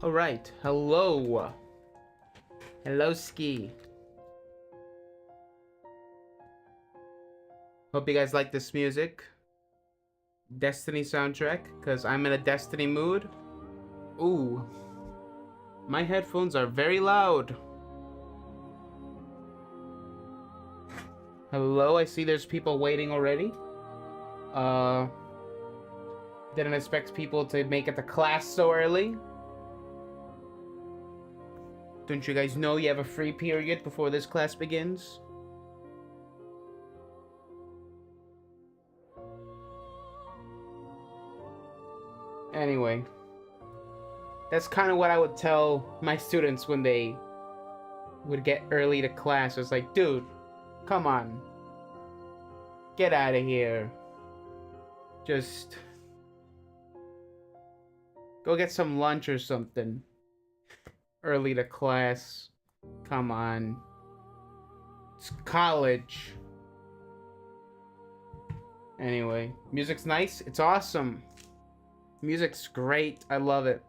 Alright, hello. Hello, Ski. Hope you guys like this music. Destiny soundtrack, because I'm in a Destiny mood. Ooh. My headphones are very loud. Hello, I see there's people waiting already. Didn't expect people to make it to class so early. Don't you guys know you have a free period before this class begins? Anyway, that's kind of what I would tell my students when they would get early to class. It's like, dude, come on. Get out of here. Just go get some lunch or something. Early to class. Come on. It's college. Anyway, music's nice. It's awesome. Music's great. I love it.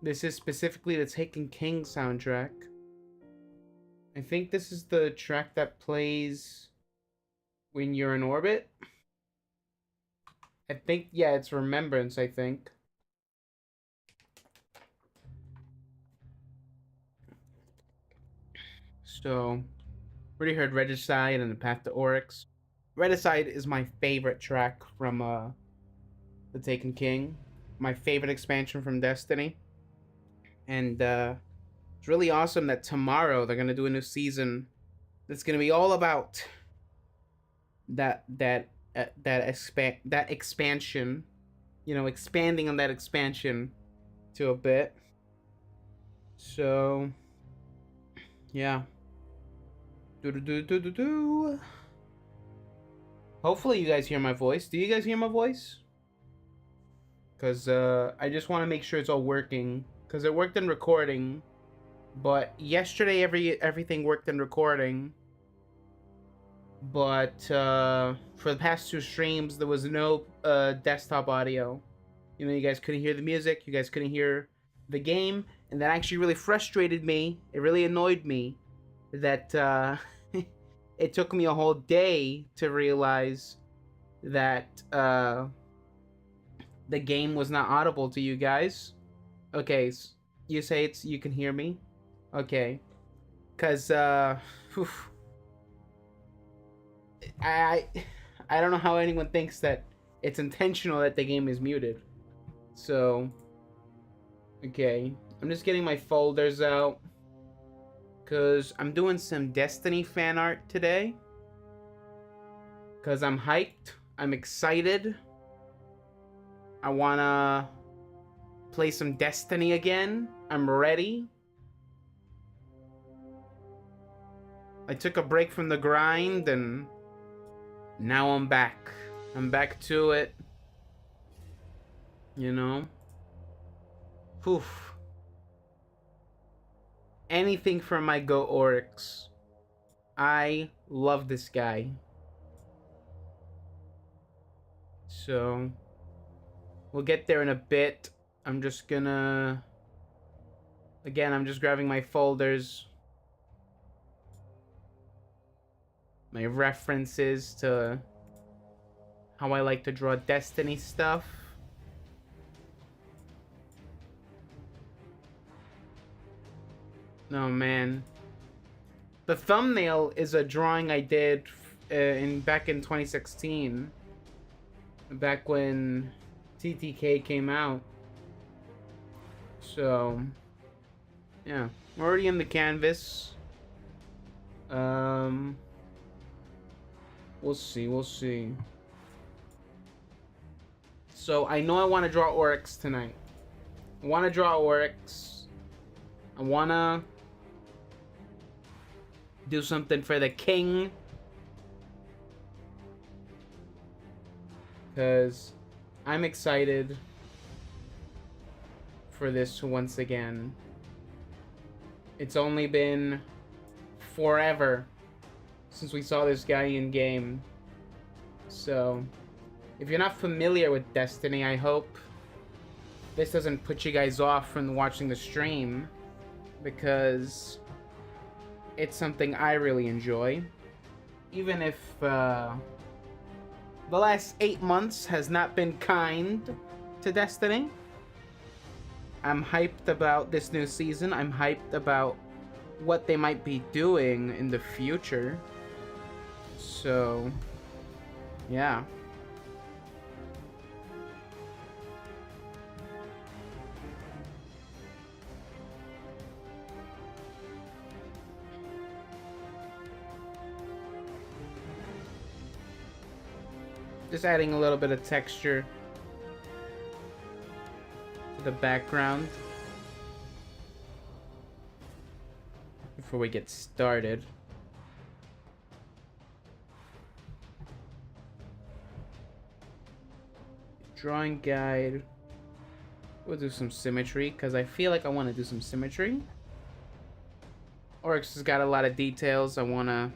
This is specifically the Taken King soundtrack. I think this is the track that plays when you're in orbit. I think, yeah, it's Remembrance, I think. So, already heard Regicide and the Path to Oryx. Regicide is my favorite track from the Taken King. My favorite expansion from Destiny. And it's really awesome that tomorrow they're gonna do a new season that's gonna be all about that expansion. You know, expanding on that expansion to a bit. So, yeah. Hopefully you guys hear my voice. Do you guys hear my voice? Because I just want to make sure it's all working. Because it worked in recording. But yesterday everything worked in recording. But for the past two streams, there was no desktop audio. You know, you guys couldn't hear the music. You guys couldn't hear the game. And that actually really frustrated me. It really annoyed me. That it took me a whole day to realize that the game was not audible to you guys. Okay, you say you can hear me? Okay. Because, I don't know how anyone thinks that it's intentional that the game is muted. So, okay. I'm just getting my folders out. Because I'm doing some Destiny fan art today. Because I'm hyped. I'm excited. I want to play some Destiny again. I'm ready. I took a break from the grind and now I'm back. I'm back to it. You know? Oof. Anything for my Go Oryx. I love this guy. So, we'll get there in a bit. I'm just gonna... Again, I'm just grabbing my folders. My references to how I like to draw Destiny stuff. Oh man, the thumbnail is a drawing I did back in 2016, back when TTK came out. So, yeah, we're already in the canvas. We'll see. So I know I want to draw Oryx tonight. I want to draw Oryx. I want to do something for the king. Because I'm excited for this once again. It's only been forever since we saw this guy in game. So, if you're not familiar with Destiny, I hope this doesn't put you guys off from watching the stream, because it's something I really enjoy. Even if the last 8 months has not been kind to Destiny, I'm hyped about this new season. I'm hyped about what they might be doing in the future. So, yeah. Just adding a little bit of texture to the background before we get started. Drawing guide. We'll do some symmetry, because I feel like I want to do some symmetry. Oryx has got a lot of details. I want to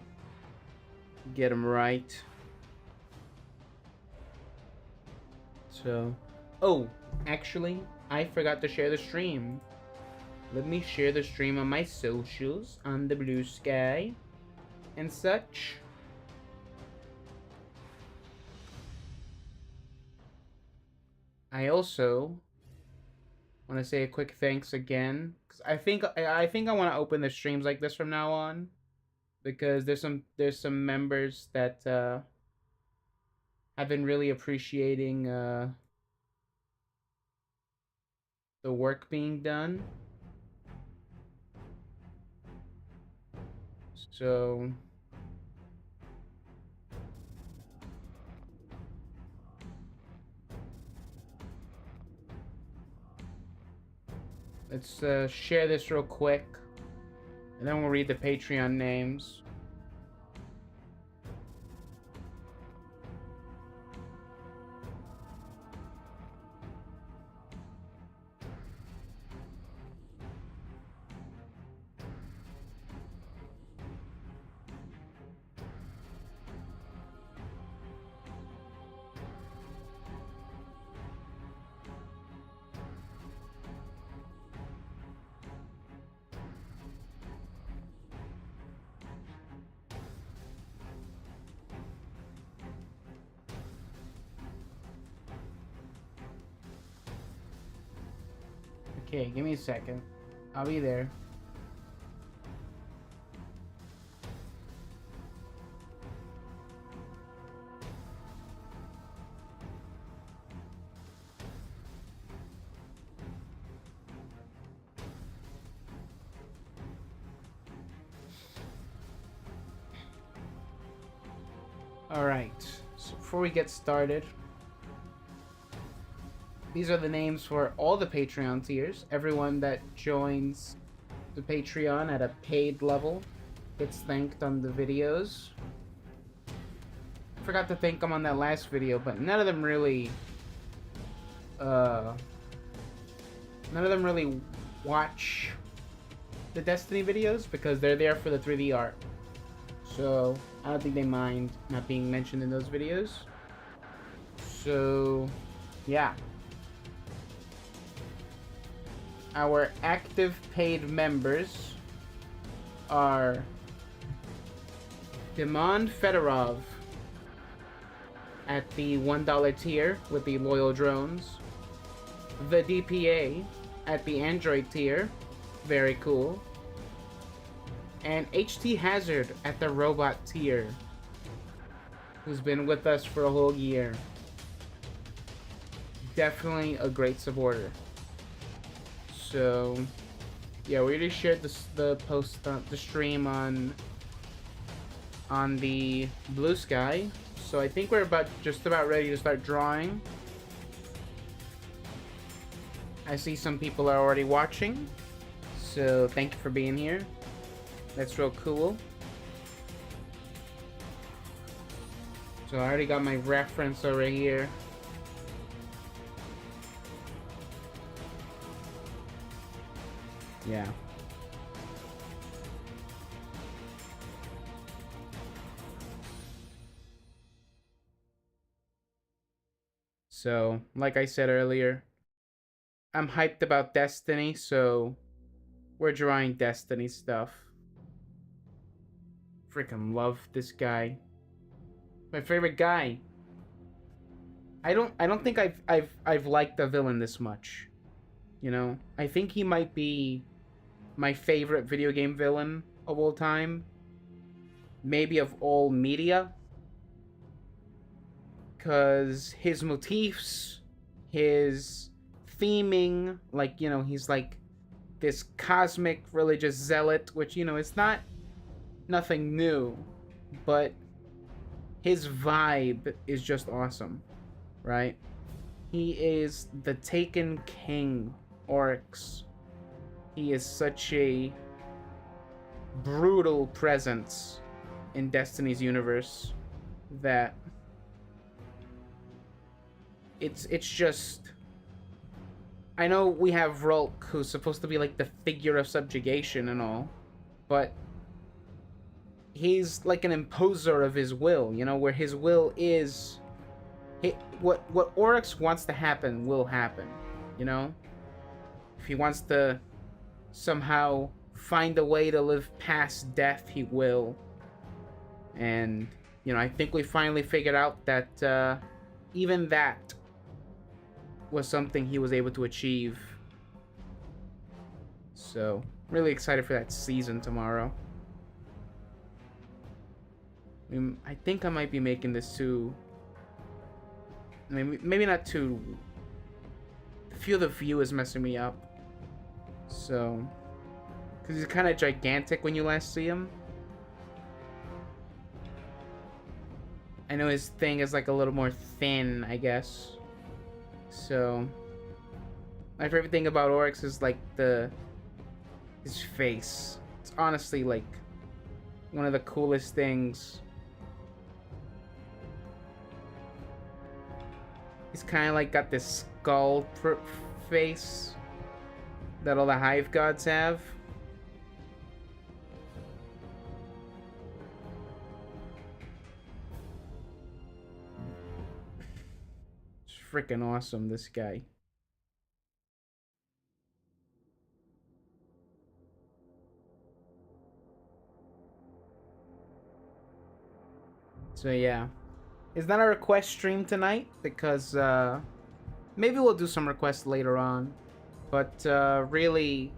get them right. So, oh, actually, I forgot to share the stream. Let me share the stream on my socials, on the Blue Sky, and such. I also want to say a quick thanks again, because I think I want to open the streams like this from now on, because there's some members that have been really appreciating the work being done. So let's share this real quick, and then we'll read the Patreon names. Okay, give me a second. I'll be there. Alright, so before we get started, these are the names for all the Patreon tiers. Everyone that joins the Patreon at a paid level gets thanked on the videos. Forgot to thank them on that last video, but none of them really watch the Destiny videos, because they're there for the 3D art. So I don't think they mind not being mentioned in those videos. So yeah. Our active paid members are Demond Fedorov at the $1 tier with the loyal drones, the DPA at the Android tier, very cool, and HT Hazard at the robot tier, who's been with us for a whole year. Definitely a great supporter. So yeah, we already shared the post on the stream on the Blue Sky. So I think we're just about ready to start drawing. I see some people are already watching, so thank you for being here. That's real cool. So I already got my reference over here. Yeah. So, like I said earlier, I'm hyped about Destiny, so we're drawing Destiny stuff. Freaking love this guy. My favorite guy. I don't think I've liked the villain this much. You know? I think he might be my favorite video game villain of all time. Maybe of all media. Cause his motifs, his theming, like, you know, he's like this cosmic religious zealot, which, you know, it's not nothing new, but his vibe is just awesome, right? He is the Taken King, Oryx. He is such a brutal presence in Destiny's universe that it's just, I know we have Rulk, who's supposed to be like the figure of subjugation and all, but he's like an imposer of his will, you know, where his will is what Oryx wants to happen will happen, you know? If he wants to somehow find a way to live past death, he will. And, you know, I think we finally figured out that even that was something he was able to achieve. So, really excited for that season tomorrow. I think I might be making this too. Maybe not too. The field of view is messing me up. So, because he's kind of gigantic when you last see him. I know his thing is like a little more thin, I guess. So, my favorite thing about Oryx is like his face. It's honestly like one of the coolest things. He's kind of like got this skull face that all the hive gods have. It's freaking awesome, this guy. So yeah. It's not a request stream tonight because maybe we'll do some requests later on. But really,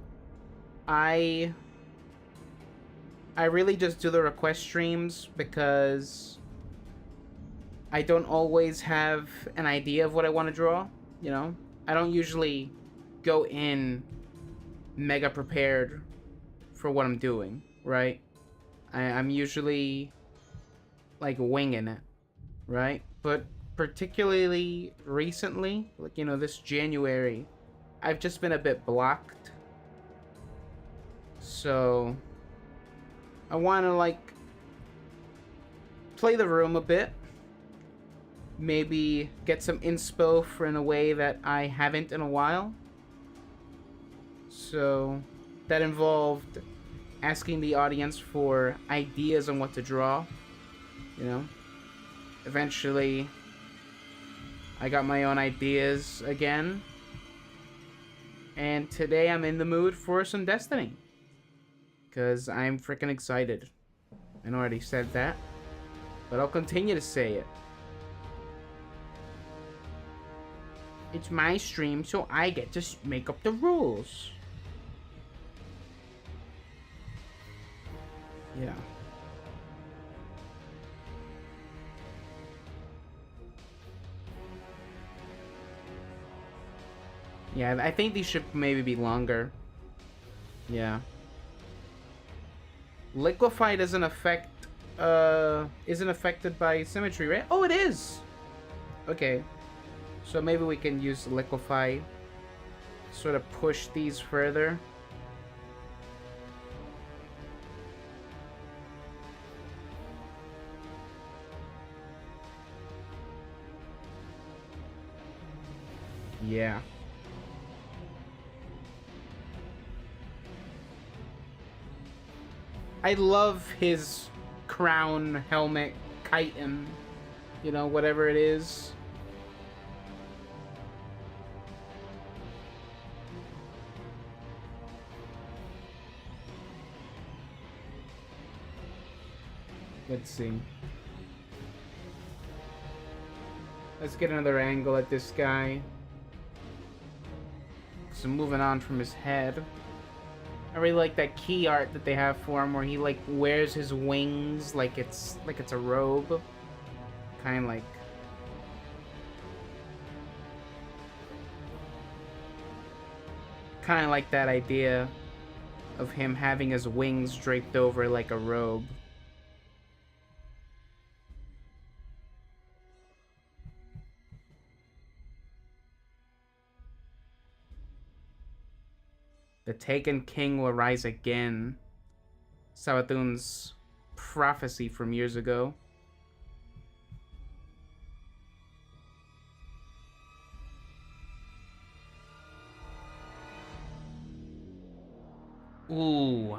I really just do the request streams because I don't always have an idea of what I want to draw, you know? I don't usually go in mega prepared for what I'm doing, right? I'm usually like winging it, right? But particularly recently, like, you know, this January, I've just been a bit blocked. So I want to like play the room a bit. Maybe get some inspo for in a way that I haven't in a while. So that involved asking the audience for ideas on what to draw, you know. Eventually I got my own ideas again. And today I'm in the mood for some Destiny. Because I'm freaking excited. I already said that. But I'll continue to say it. It's my stream, so I get to make up the rules. Yeah. Yeah, I think these should maybe be longer. Yeah. Liquefy doesn't affect, isn't affected by symmetry, right? Oh, it is! Okay. So maybe we can use Liquefy. Sort of push these further. Yeah. I love his crown, helmet, chitin, you know, whatever it is. Let's see. Let's get another angle at this guy. So moving on from his head. I really like that key art that they have for him, where he like wears his wings like it's a robe, kind of like that idea of him having his wings draped over like a robe. The Taken King will rise again. Savathun's prophecy from years ago. Ooh.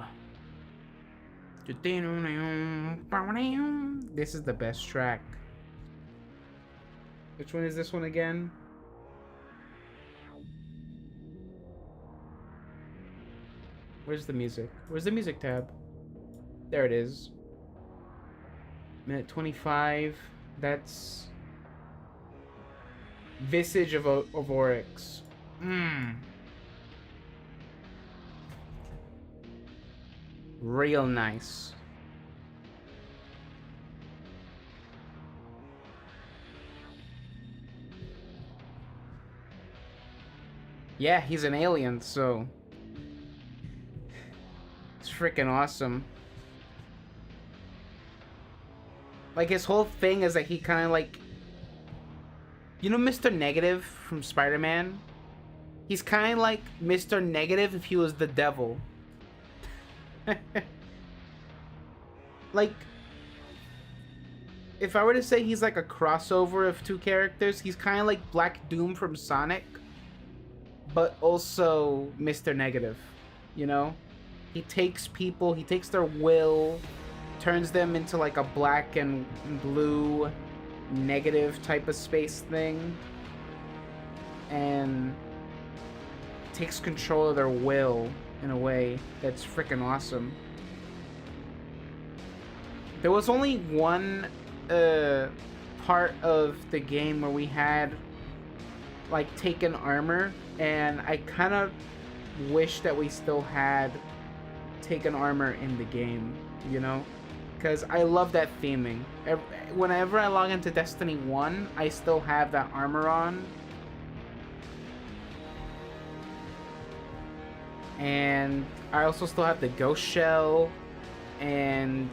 This is the best track. Which one is this one again? Where's the music? Where's the music tab? There it is. Minute 25. That's Visage of Oryx. Real nice. Yeah, he's an alien, so it's freaking awesome. Like, his whole thing is that he kind of like, you know, Mr. Negative from Spider-Man? He's kind of like Mr. Negative if he was the devil. Like, if I were to say he's like a crossover of two characters, he's kind of like Black Doom from Sonic, but also Mr. Negative, you know? He takes people, he takes their will, turns them into like a black and blue negative type of space thing, and takes control of their will in a way that's freaking awesome. There was only one part of the game where we had like taken armor, and I kind of wish that we still had taken armor in the game, you know, because I love that theming. Whenever I log into Destiny 1, I still have that armor on, and I also still have the ghost shell and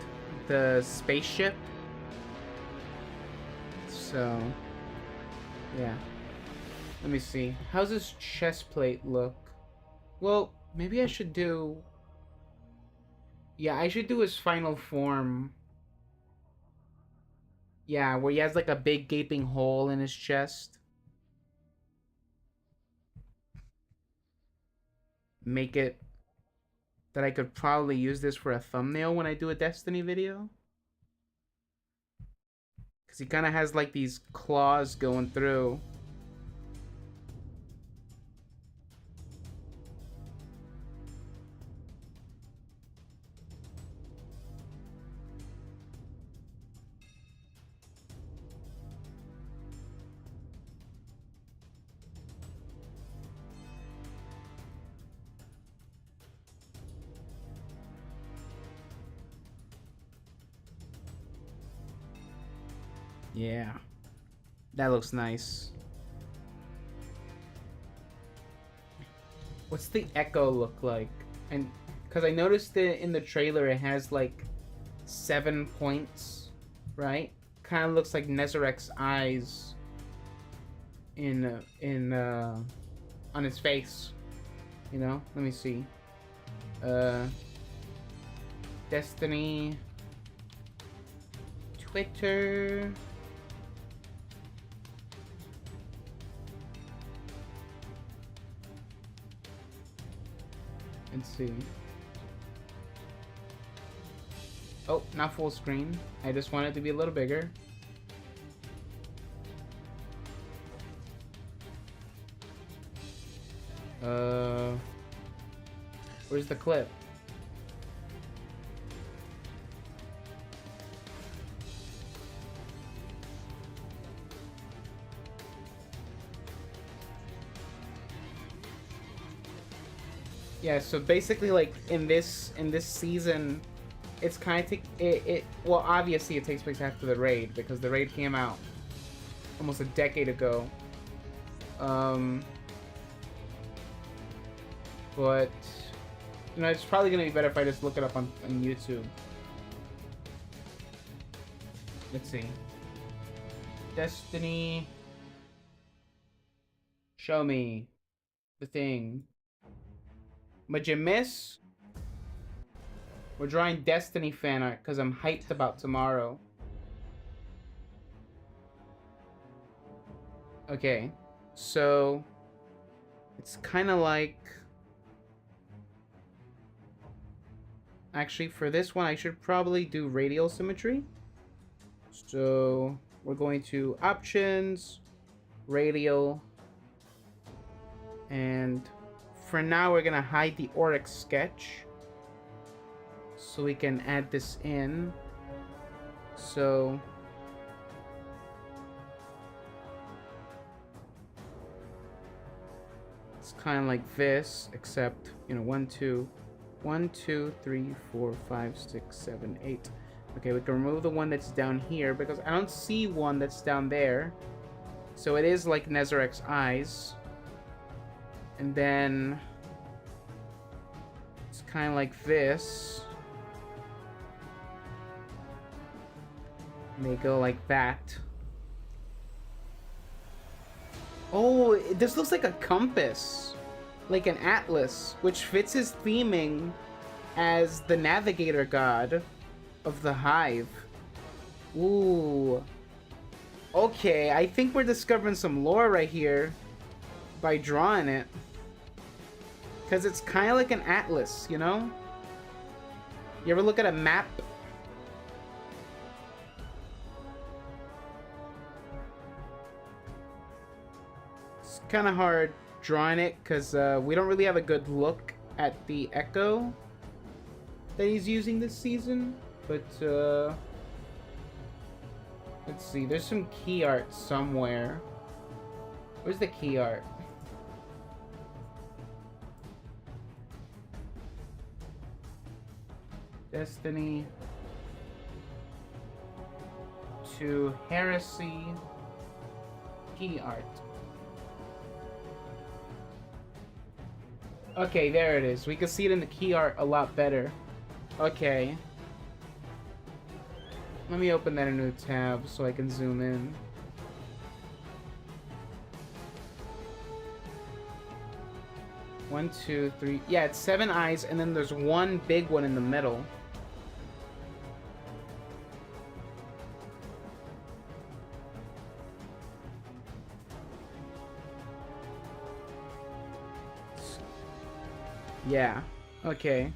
the spaceship. So yeah, let me see, how's his chest plate look? Well, maybe I should do, yeah, I should do his final form. Yeah, where he has like a big gaping hole in his chest. Make it that I could probably use this for a thumbnail when I do a Destiny video. Because he kind of has like these claws going through. Yeah, that looks nice. What's the echo look like? And because I noticed that in the trailer it has like 7 points, right? Kind of looks like Nezarek's eyes on his face. You know, let me see. Destiny Twitter. Let's see. Oh, not full screen. I just want it to be a little bigger. Where's the clip? Yeah, so basically, like in this season, it's kind of well, obviously it takes place after the raid because the raid came out almost a decade ago. Um, but it's probably gonna be better if I just look it up on YouTube. Let's see. Destiny. Show me the thing. Majimis? We're drawing Destiny fan art because I'm hyped about tomorrow. Okay, so it's kind of like... Actually, for this one, I should probably do radial symmetry. So we're going to options, radial, and for now we're gonna hide the Oryx sketch so we can add this in. So it's kind of like this, except 1 2 1 2 3 4 5 6 7 8. Okay, we can remove the one that's down here because I don't see one that's down there. So it is like Nezarek's eyes. And then it's kind of like this. And they go like that. Oh, this looks like a compass. Like an atlas, which fits his theming as the navigator god of the hive. Ooh. Okay, I think we're discovering some lore right here by drawing it. Because it's kind of like an atlas, you know? You ever look at a map? It's kind of hard drawing it because we don't really have a good look at the echo that he's using this season. But let's see, there's some key art somewhere. Where's the key art? Destiny to Heresy key art. Okay, there it is. We can see it in the key art a lot better. Okay. Let me open that in a new tab so I can zoom in. One, two, three. Yeah, it's 7 eyes, and then there's one big one in the middle. Yeah. Okay.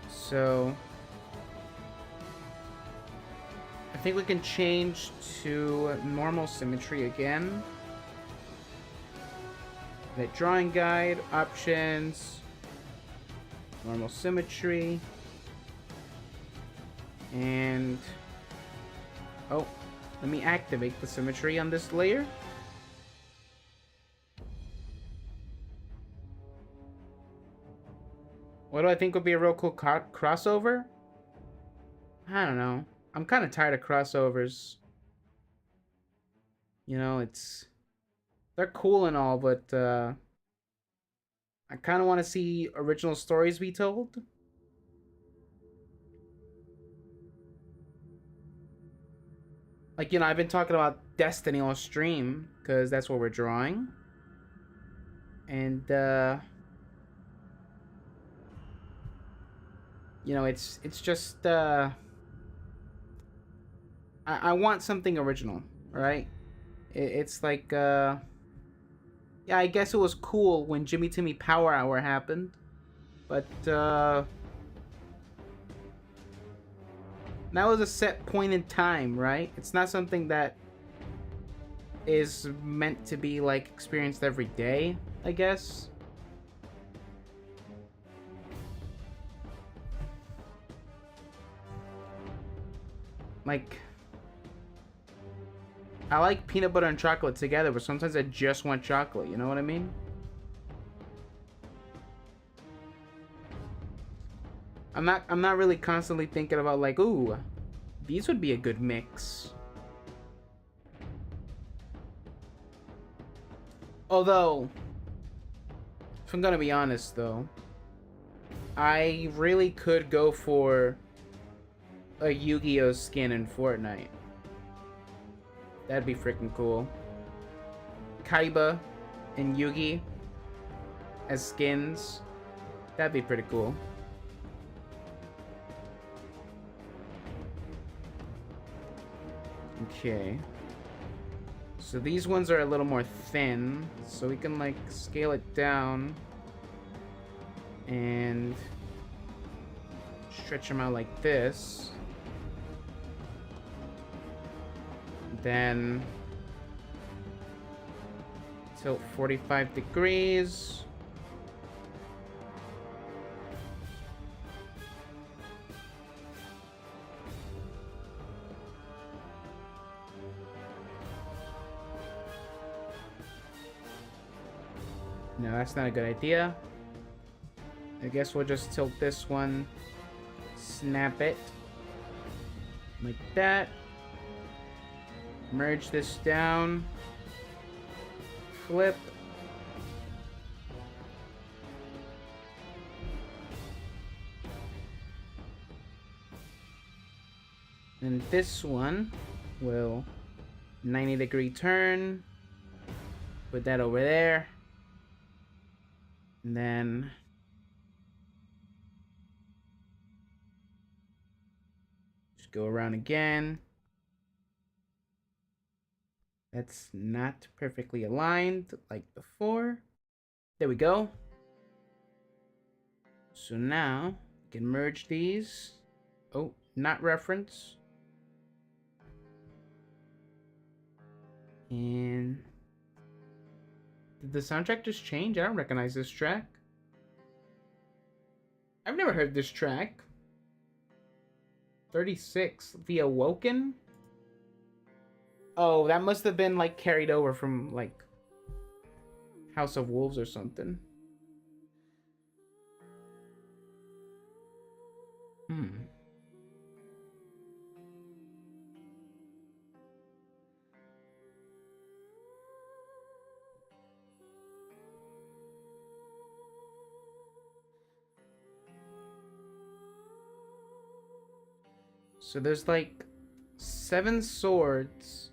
So I think we can change to normal symmetry again. The drawing guide, options, normal symmetry, and oh, let me activate the symmetry on this layer. What do I think would be a real cool crossover? I don't know. I'm kind of tired of crossovers. They're cool and all, but I kind of want to see original stories be told. Like, I've been talking about Destiny on stream because that's what we're drawing. And it's just I want something original, right? It's like yeah, I guess it was cool when Jimmy Timmy Power Hour happened, but that was a set point in time, right? It's not something that is meant to be like experienced every day, I guess. Like, I like peanut butter and chocolate together, but sometimes I just want chocolate, you know what I mean? I'm not really constantly thinking about like, ooh, these would be a good mix. Although, if I'm gonna be honest though, I really could go for a Yu-Gi-Oh skin in Fortnite. That'd be freaking cool. Kaiba and Yugi as skins. That'd be pretty cool. Okay. So these ones are a little more thin, so we can like scale it down and stretch them out like this. Then tilt 45 degrees. No, that's not a good idea. I guess we'll just tilt this one, snap it, like that. Merge this down, flip. And this one will 90-degree turn. Put that over there. And then just go around again. That's not perfectly aligned like before. There we go. So now we can merge these. Oh, not reference. And did the soundtrack just change? I don't recognize this track. I've never heard this track. 36, The Awoken? Oh, that must have been like carried over from like House of Wolves or something. So there's like 7 swords,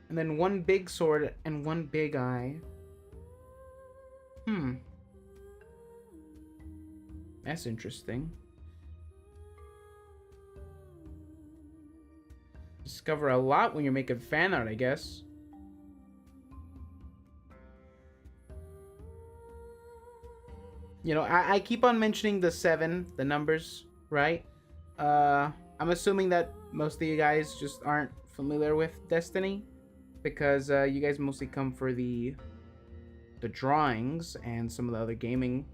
and then 1 big sword and 1 big eye. That's interesting. Discover a lot when you're making fan art, I guess. You know, I keep on mentioning the 7, the numbers, right? I'm assuming that most of you guys just aren't familiar with Destiny, because you guys mostly come for the drawings and some of the other gaming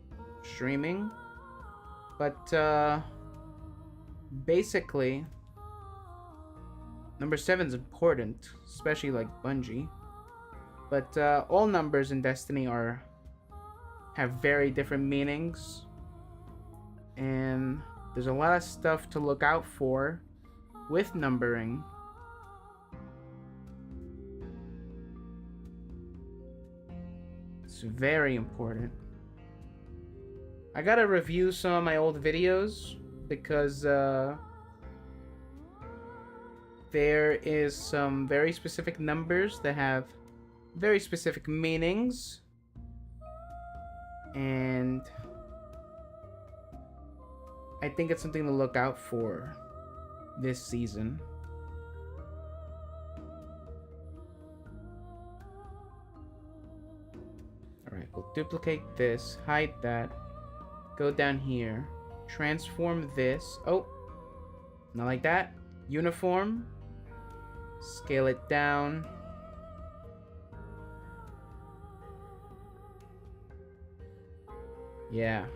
streaming. But basically, number 7 is important, especially like Bungie. But all numbers in Destiny have very different meanings, and there's a lot of stuff to look out for with numbering. It's very important. I gotta review some of my old videos because there is some very specific numbers that have very specific meanings, and I think it's something to look out for this season. Alright, we'll duplicate this, hide that, go down here, transform this. Oh, not like that. Uniform, scale it down. Yeah.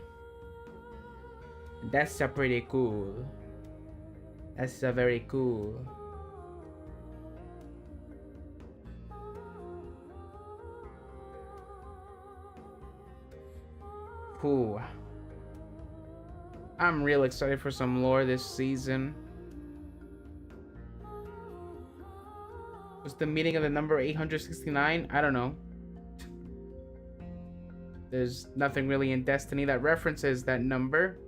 That's pretty cool. That's very cool. Cool. I'm real excited for some lore this season. Was the meaning of the number 869? I don't know. There's nothing really in Destiny that references that number.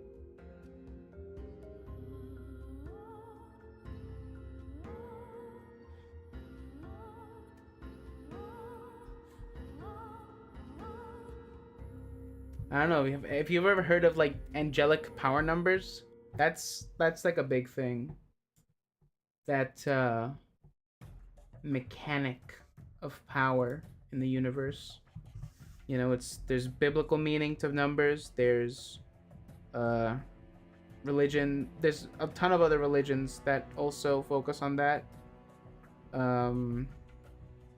I don't know if you've ever heard of like angelic power numbers. That's like a big thing. That mechanic of power in the universe. You know, there's biblical meaning to numbers. There's uh, religion. There's a ton of other religions that also focus on that. Um,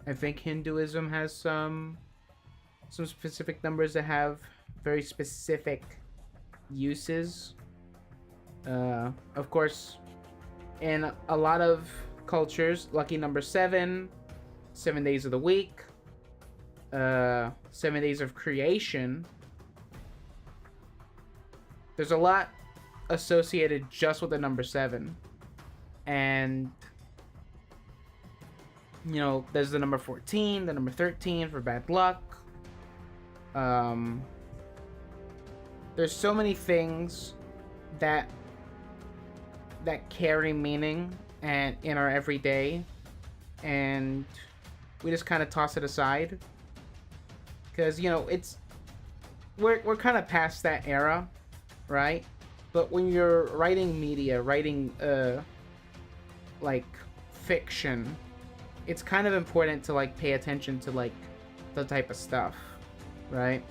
I think Hinduism has some specific numbers that have very specific uses. Of course, in a lot of cultures, lucky number 7, 7 days of the week, 7 days of creation. There's a lot associated just with the number 7. And, you know, there's the number 14, the number 13 for bad luck. There's so many things that carry meaning and in our everyday, and we just kind of toss it aside because, you know, we're kind of past that era, right? But when you're writing media, writing like fiction, it's kind of important to like pay attention to like the type of stuff, right?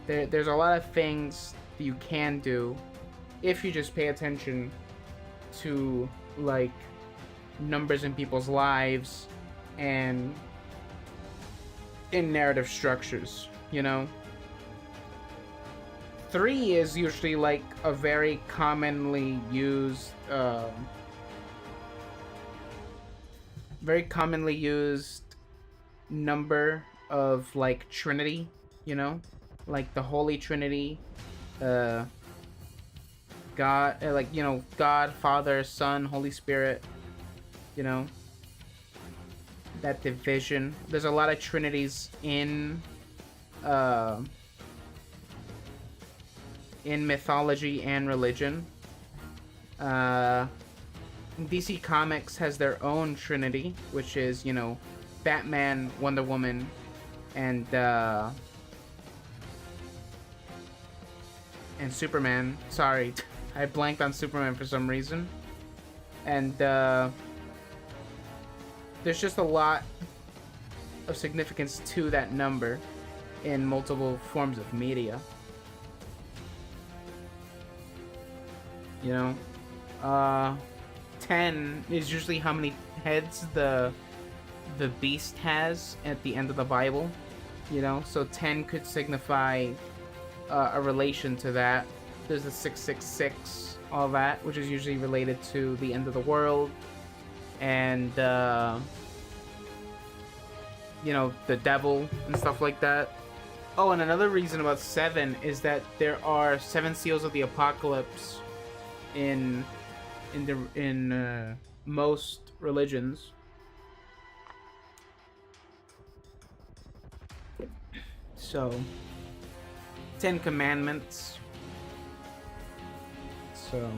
There's a lot of things that you can do if you just pay attention to like numbers in people's lives and in narrative structures, you know. 3 is usually like a very commonly used number of like Trinity, you know, like the Holy Trinity, God, like, you know, God, Father, Son, Holy Spirit, you know, that division. There's a lot of trinities in mythology and religion. DC Comics has their own trinity, which is, you know, Batman, Wonder Woman, and Superman. Sorry, I blanked on Superman for some reason. And there's just a lot of significance to that number in multiple forms of media. You know, 10 is usually how many heads the beast has at the end of the Bible. You know, so 10 could signify a relation to that. There's the 666, all that, which is usually related to the end of the world, and you know, the devil and stuff like that. Oh, and another reason about 7 is that there are 7 seals of the apocalypse in most religions. So 10 commandments. So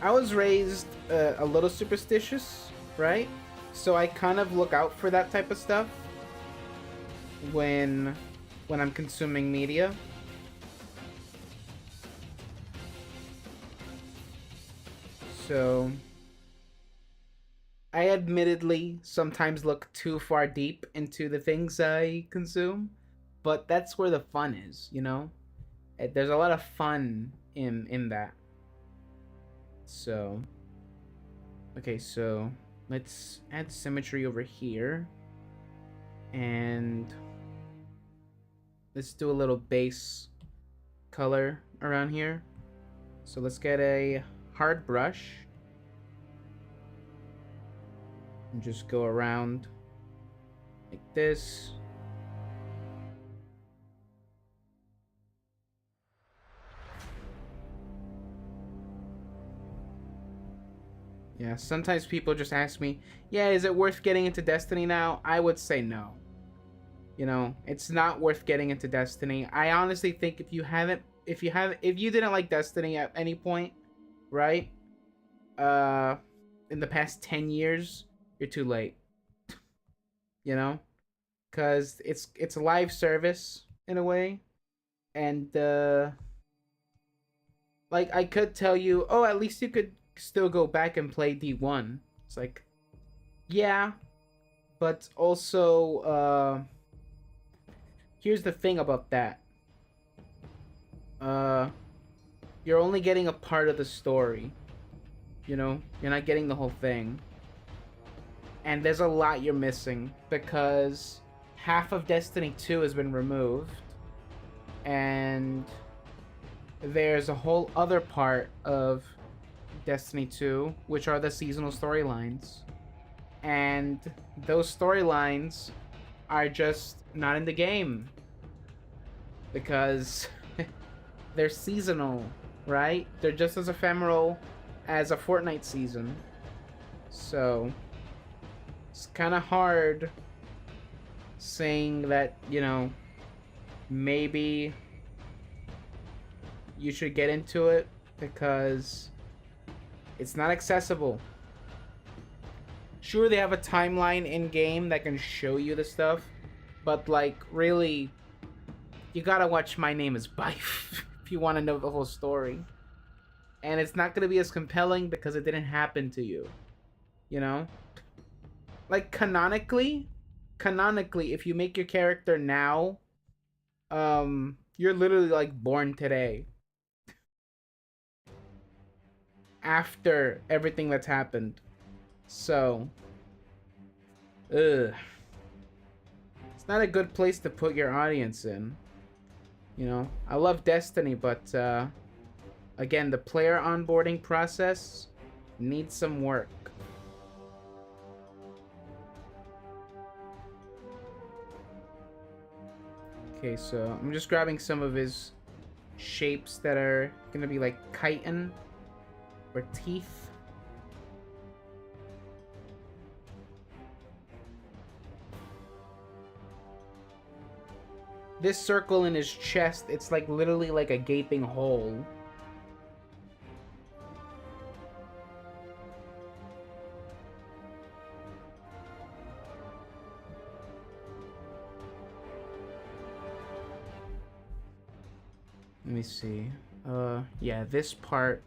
I was raised a little superstitious, right? So I kind of look out for that type of stuff when I'm consuming media. So I admittedly sometimes look too far deep into the things I consume, but that's where the fun is, you know? There's a lot of fun in that. So okay, so let's add symmetry over here. And let's do a little base color around here. So let's get a hard brush and just go around like this. Yeah, sometimes people just ask me, yeah, is it worth getting into Destiny now? I would say no. You know, it's not worth getting into Destiny. I honestly think if you didn't like Destiny at any point, right? Uh in the past 10 years, you're too late, you know? Cuz it's a live service in a way, and like I could tell you, "Oh, at least you could still go back and play D1." It's like, yeah, but also here's the thing about that. Uh you're only getting a part of the story, you know? You're not getting the whole thing. And there's a lot you're missing because half of Destiny 2 has been removed, and there's a whole other part of Destiny 2 which are the seasonal storylines. And those storylines are just not in the game because they're seasonal, right? They're just as ephemeral as a Fortnite season. So it's kind of hard saying that, you know, maybe you should get into it because it's not accessible. Sure, they have a timeline in game that can show you the stuff, but like, really, you gotta watch My Name is Bife if you want to know the whole story. And it's not gonna be as compelling because it didn't happen to you, you know? Like, canonically, if you make your character now, you're literally like born today. After everything that's happened. So, ugh. It's not a good place to put your audience in. You know, I love Destiny, but again, the player onboarding process needs some work. Okay, so I'm just grabbing some of his shapes that are gonna be like chitin or teeth. This circle in his chest, it's like literally like a gaping hole. Let me see. Yeah, this part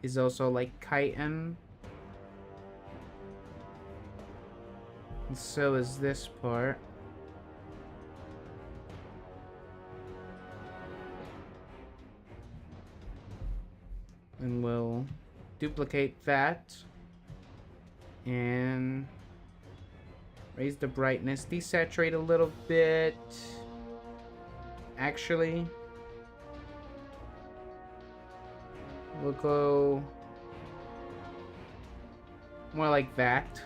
is also like chitin. And so is this part. And we'll duplicate that. And raise the brightness. Desaturate a little bit. Actually, we'll go more like that.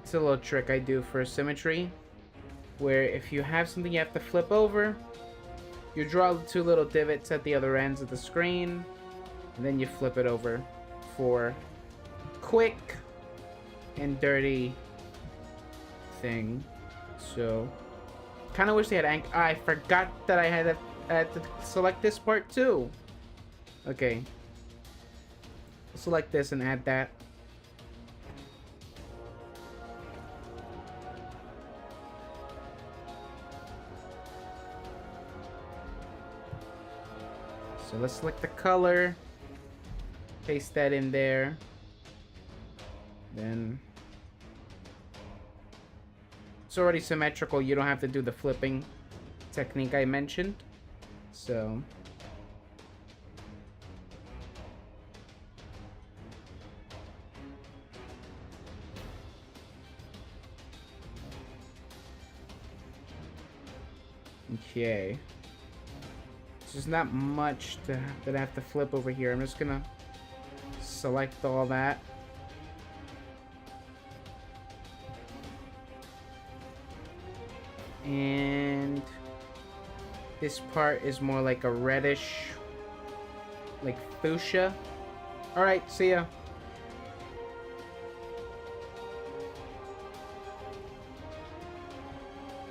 It's a little trick I do for symmetry, where if you have something you have to flip over, you draw the two little divots at the other ends of the screen, and then you flip it over for quick and dirty thing. So, kind of wish they had I forgot that I had to select this part too. Okay. Select this and add that. So let's select the color. Paste that in there. Then it's already symmetrical. You don't have to do the flipping technique I mentioned. So okay. There's not much that I have to flip over here. I'm just gonna select all that. And this part is more like a reddish, like Busha. Alright, see ya.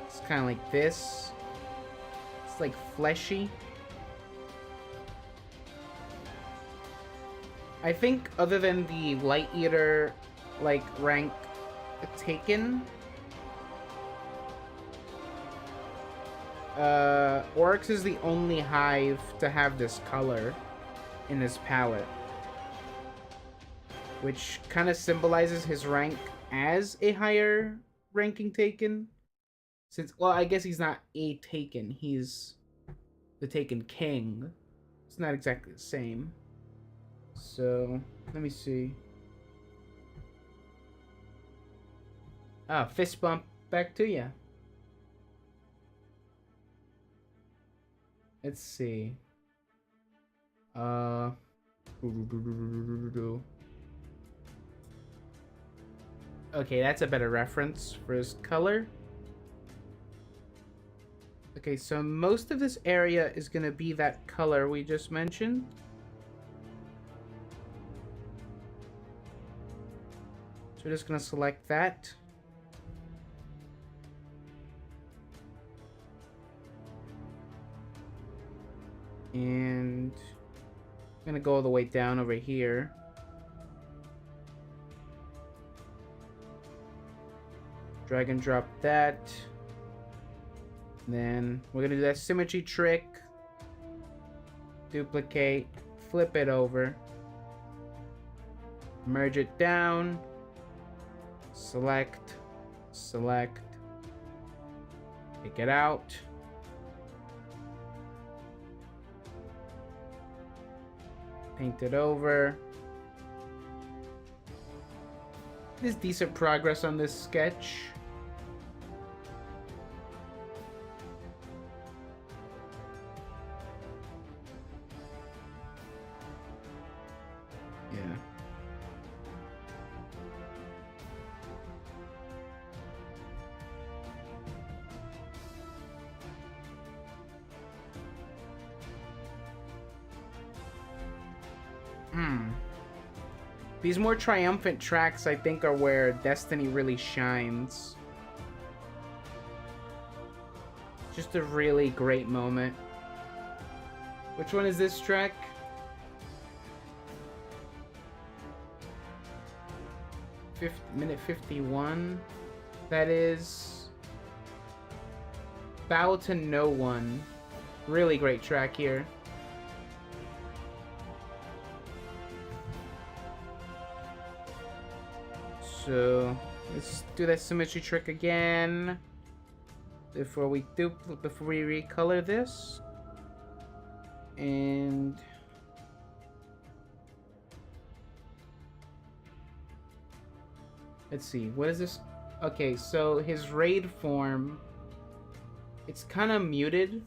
It's kind of like this. It's like fleshy. I think other than the Light Eater, like, rank taken, Oryx is the only hive to have this color in his palette, which kind of symbolizes his rank as a higher ranking taken. Since, well, I guess he's not a taken, he's the Taken King. It's not exactly the same. So, let me see. Ah, fist bump back to ya. Let's see. Okay, that's a better reference for his color. Okay, so most of this area is gonna be that color we just mentioned. So we're just gonna select that. And I'm gonna go all the way down over here. Drag and drop that. Then we're gonna do that symmetry trick. Duplicate, flip it over. Merge it down. Select, select. Take it out. Paint it over. There's decent progress on this sketch. Yeah. These more triumphant tracks, I think, are where Destiny really shines. Just a really great moment. Which one is this track? Minute 51. That is Bow to No One. Really great track here. So let's do that symmetry trick again before we recolor this. And let's see, what is this? Okay, so his raid form, it's kind of muted.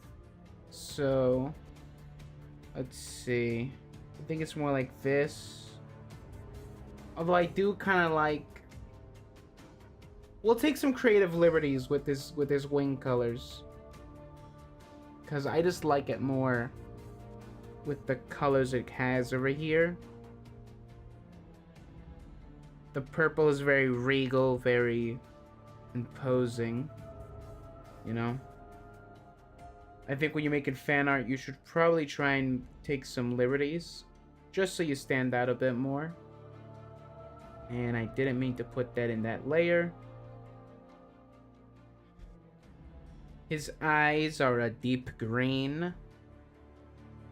So let's see. I think it's more like this. Although I do kind of like. We'll take some creative liberties with his wing colors, because I just like it more with the colors it has over here. The purple is very regal, very imposing, you know? I think when you're making fan art, you should probably try and take some liberties, just so you stand out a bit more. And I didn't mean to put that in that layer. His eyes are a deep green.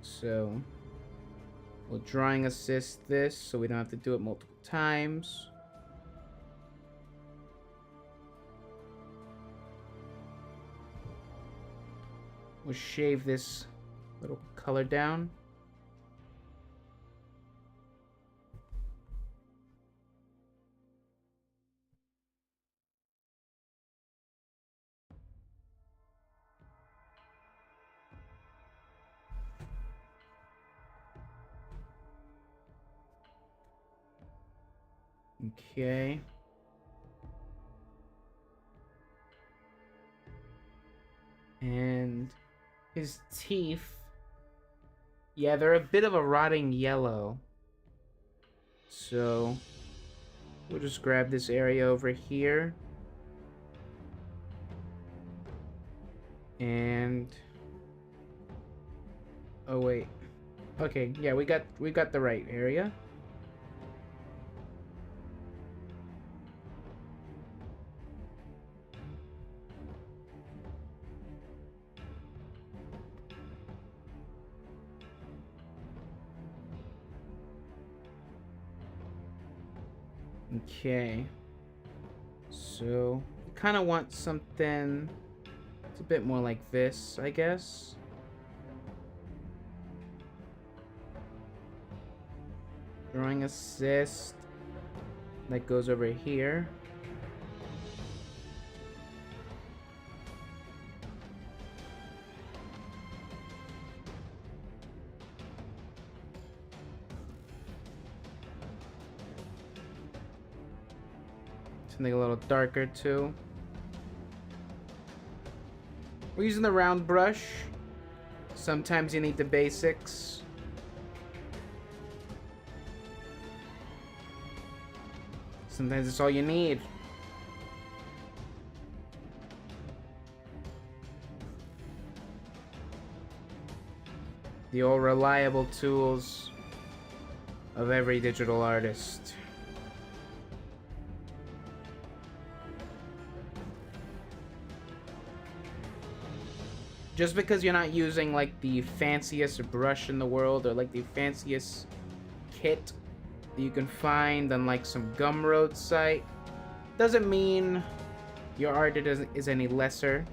So we'll drawing assist this so we don't have to do it multiple times. We'll shave this little color down. Okay. And his teeth Yeah, they're a bit of a rotting yellow. So we'll just grab this area over here. And oh wait. Okay, yeah, we got the right area. Okay. So, kind of want something it's a bit more like this, I guess. Drawing assist. That goes over here. Something a little darker too. We're using the round brush. Sometimes you need the basics. Sometimes it's all you need. The old reliable tools of every digital artist. Just because you're not using like the fanciest brush in the world or like the fanciest kit that you can find on like some Gumroad site doesn't mean your art is any lesser.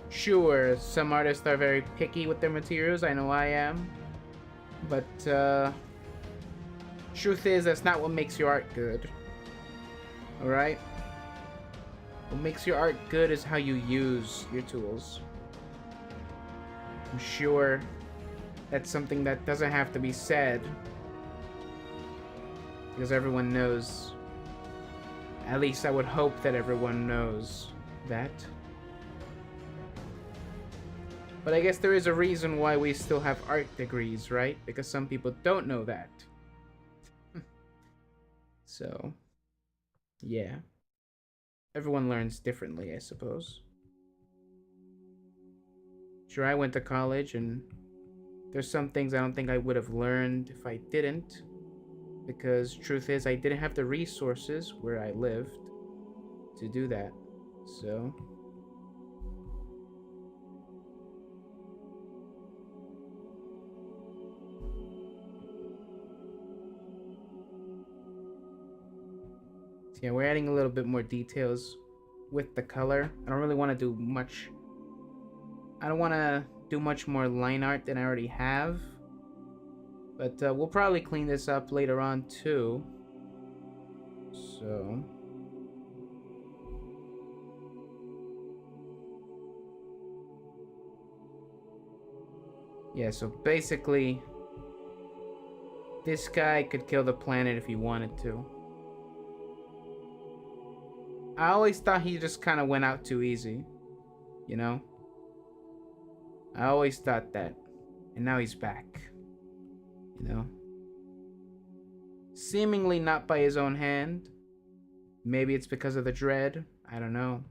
Sure, some artists are very picky with their materials, I know I am. But truth is that's not what makes your art good. Alright? What makes your art good is how you use your tools. I'm sure that's something that doesn't have to be said. Because everyone knows. At least I would hope that everyone knows that. But I guess there is a reason why we still have art degrees, right? Because some people don't know that. So, yeah. Everyone learns differently, I suppose. Sure, I went to college, and there's some things I don't think I would have learned if I didn't. Because truth is, I didn't have the resources where I lived to do that. So, yeah, we're adding a little bit more details with the color. I don't really want to do much. I don't want to do much more line art than I already have. But we'll probably clean this up later on too. So, yeah, so basically, this guy could kill the planet if he wanted to. I always thought he just kind of went out too easy, you know? I always thought that. And now he's back, you know? Seemingly not by his own hand. Maybe it's because of the dread. I don't know.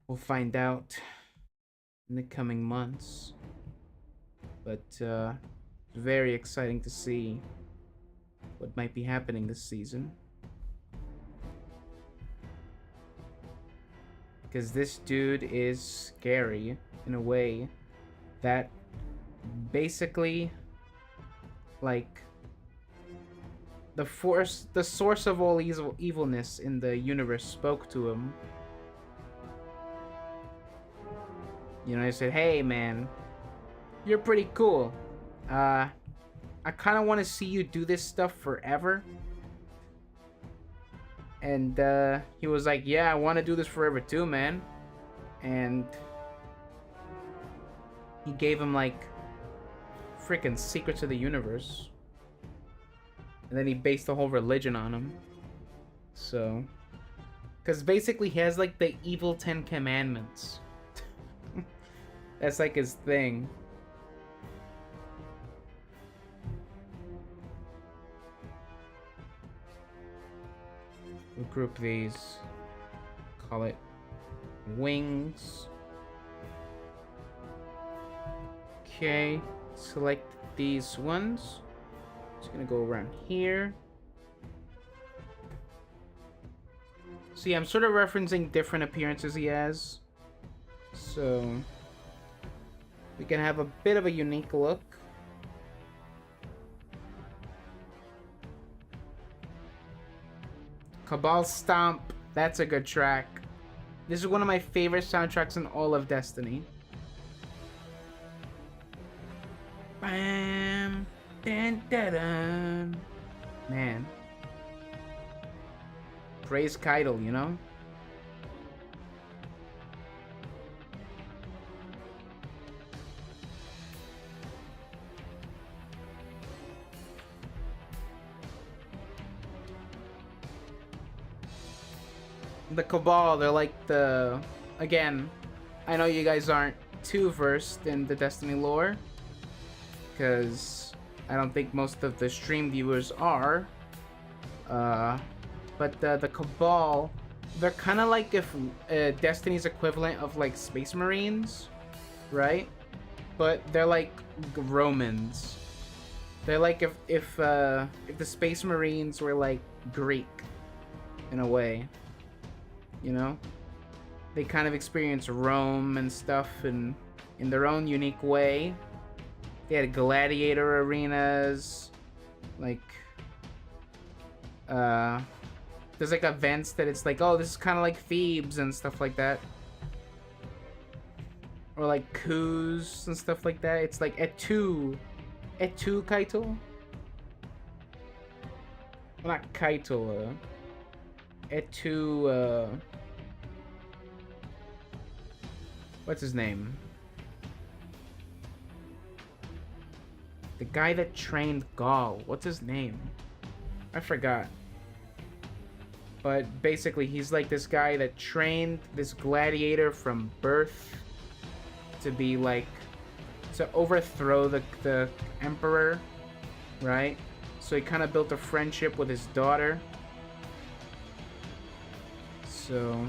We'll find out in the coming months. But very exciting to see what might be happening this season. Because this dude is scary in a way that basically, like, the source of all evilness in the universe spoke to him. You know, he said, "Hey, man, you're pretty cool. I kind of want to see you do this stuff forever." And he was like, "Yeah, I want to do this forever too, man." And he gave him like freaking secrets of the universe. And then he based the whole religion on him. So, because basically he has like the evil 10 commandments. That's like his thing. We'll group these. Call it wings. Okay, select these ones. Just gonna go around here. See, I'm sort of referencing different appearances he has. So we can have a bit of a unique look. Cabal Stomp. That's a good track. This is one of my favorite soundtracks in all of Destiny. Bam. Dun, dun, dun. Man. Praise Keitel, you know? The Cabal, they're like the... Again, I know you guys aren't too versed in the Destiny lore, because I don't think most of the stream viewers are. But the Cabal, they're kind of like if Destiny's equivalent of like Space Marines, right? But they're like Romans. They're like if the Space Marines were like Greek, in a way. You know, they kind of experience Rome and stuff in their own unique way. They had gladiator arenas, like there's like events that it's like, oh, this is kind of like Thebes and stuff like that, or like coups and stuff like that. It's like Etu Keitel. Well, not Keitel. Etu. What's his name? The guy that trained Gaul. What's his name? I forgot. But basically, he's like this guy that trained this gladiator from birth to be like, to overthrow the emperor, right? So he kind of built a friendship with his daughter. So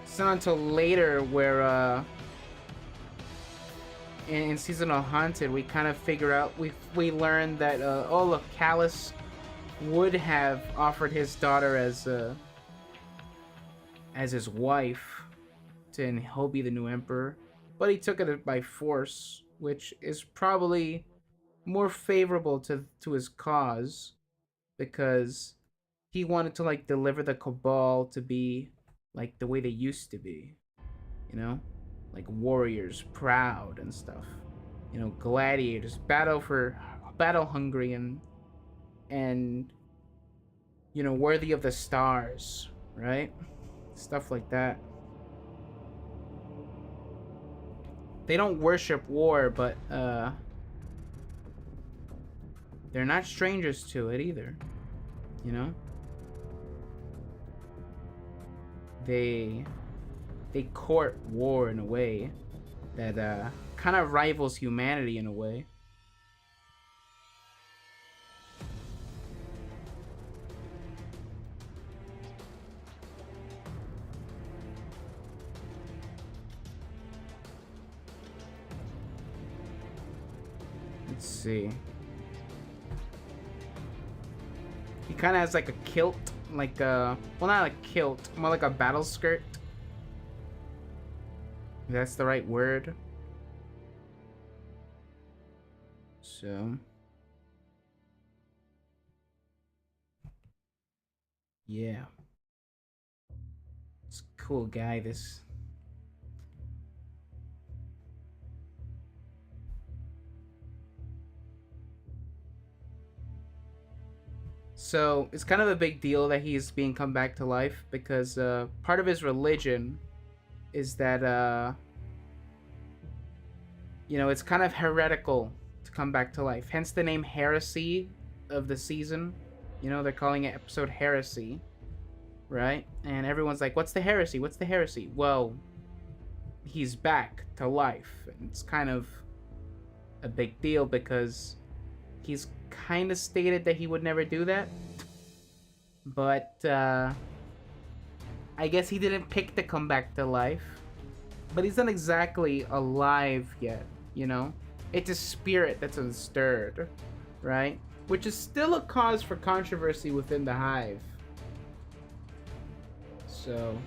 it's not until later where in Seasonal Haunted we kind of figure out, we learned that oh look, Callus would have offered his daughter as his wife, and he'll be the new emperor, but he took it by force, which is probably more favorable to his cause, because he wanted to like deliver the Cabal to be like the way they used to be, you know, like warriors, proud and stuff, you know, gladiators, battle hungry and you know, worthy of the stars, right? Stuff like that. They don't worship war, but they're not strangers to it either, you know? They court war in a way that kind of rivals humanity in a way. Let's see. He kind of has like a kilt, like a, well, not a kilt, more like a battle skirt. If that's the right word. So yeah, it's a cool guy. This. So it's kind of a big deal that he's being come back to life, because part of his religion is that you know, it's kind of heretical to come back to life. Hence the name Heresy of the season. You know, they're calling it episode Heresy, right? And everyone's like, "What's the heresy? What's the heresy?" Well, he's back to life. And it's kind of a big deal because he's kind of stated that he would never do that. But I guess he didn't pick to come back to life. But he's not exactly alive yet, you know? It's a spirit that's unstirred, right? Which is still a cause for controversy within the hive. So,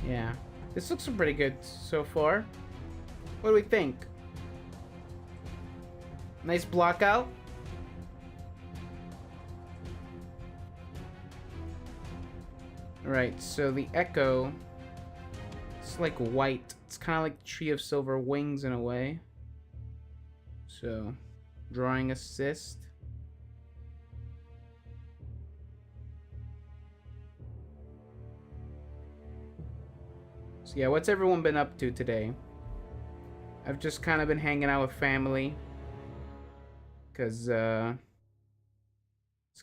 yeah. This looks pretty good so far. What do we think? Nice block out. Alright, so the Echo, it's like white. It's kind of like the Tree of Silver Wings in a way. So, drawing assist. So yeah, what's everyone been up to today? I've just kind of been hanging out with family. Because, it's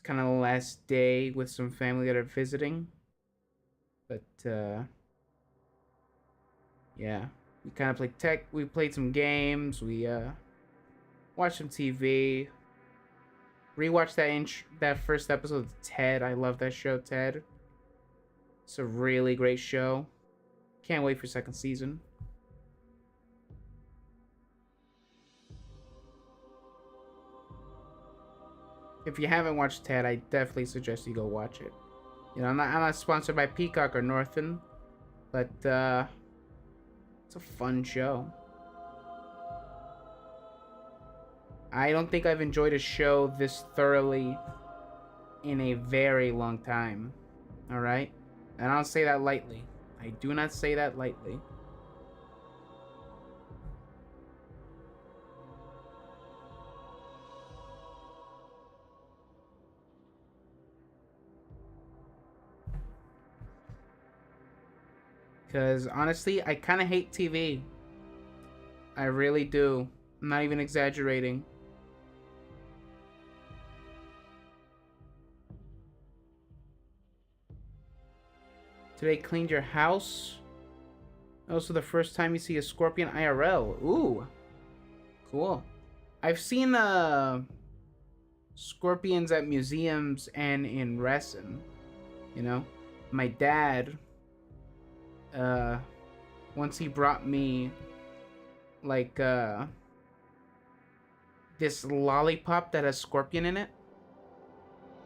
kind of the last day with some family that are visiting. But, yeah. We kind of played tech. We played some games. We, watched some TV. Rewatched that first episode of Ted. I love that show, Ted. It's a really great show. Can't wait for second season. If you haven't watched Ted, I definitely suggest you go watch it. You know, I'm not sponsored by Peacock or Northern, but it's a fun show. I don't think I've enjoyed a show this thoroughly in a very long time. All right? And I don't say that lightly. I do not say that lightly. Because honestly, I kind of hate TV. I really do. I'm not even exaggerating. Today cleaned your house. Also the first time you see a scorpion IRL. Ooh. Cool. I've seen scorpions at museums and in resin. You know? My dad, once he brought me like this lollipop that has scorpion in it.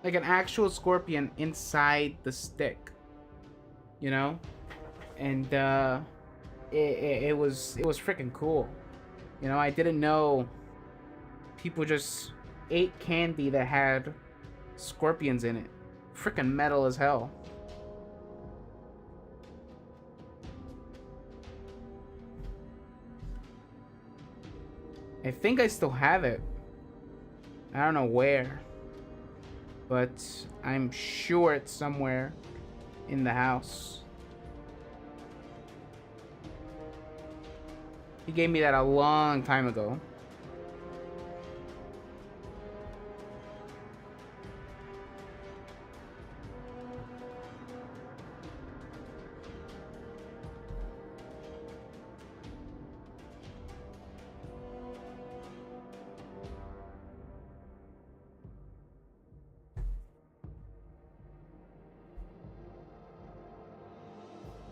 Like an actual scorpion inside the stick. You know? And it was freaking cool. You know, I didn't know people just ate candy that had scorpions in it. Freaking metal as hell. I think I still have it. I don't know where. But I'm sure it's somewhere in the house. He gave me that a long time ago.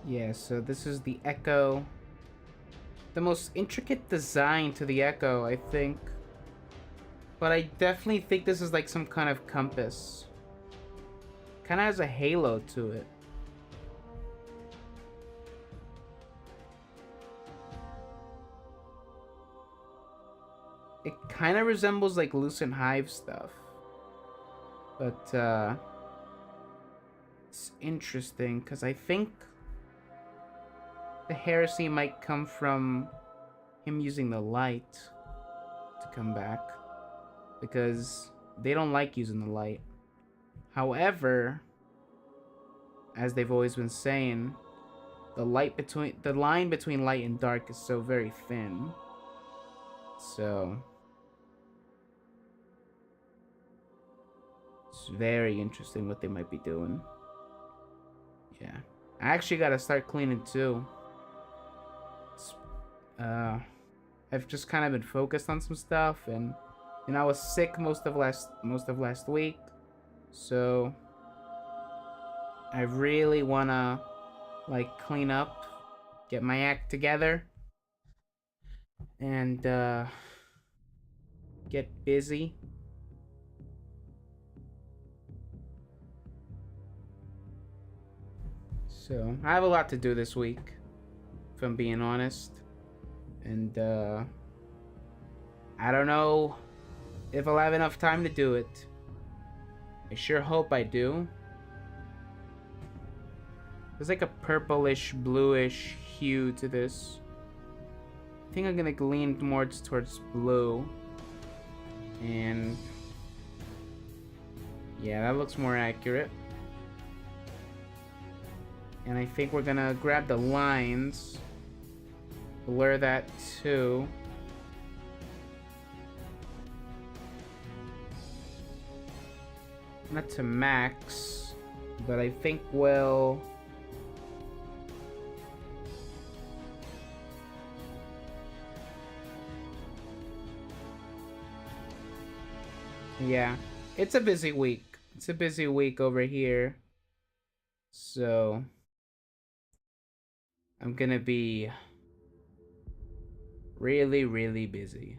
Yeah, so this is the Echo. The most intricate design to the Echo, I think. But I definitely think this is like some kind of compass. Kind of has a halo to it. It kind of resembles like Lucent Hive stuff. But, it's interesting because I think the heresy might come from him using the light to come back. Because they don't like using the light. However, as they've always been saying, the line between light and dark is so very thin. So it's very interesting what they might be doing. Yeah. I actually gotta start cleaning too. Uh, I've just kind of been focused on some stuff, and I was sick most of last week, so I really wanna like clean up, get my act together, and get busy. So I have a lot to do this week, if I'm being honest, and I don't know if I'll have enough time to do it. I sure hope I do. There's like a purplish, bluish hue to this. I think I'm gonna lean more towards blue. And yeah, that looks more accurate. And I think we're gonna grab the lines, blur that too. Not to max, but I think we'll... Yeah, it's a busy week. It's a busy week over here. So I'm gonna be really, really busy.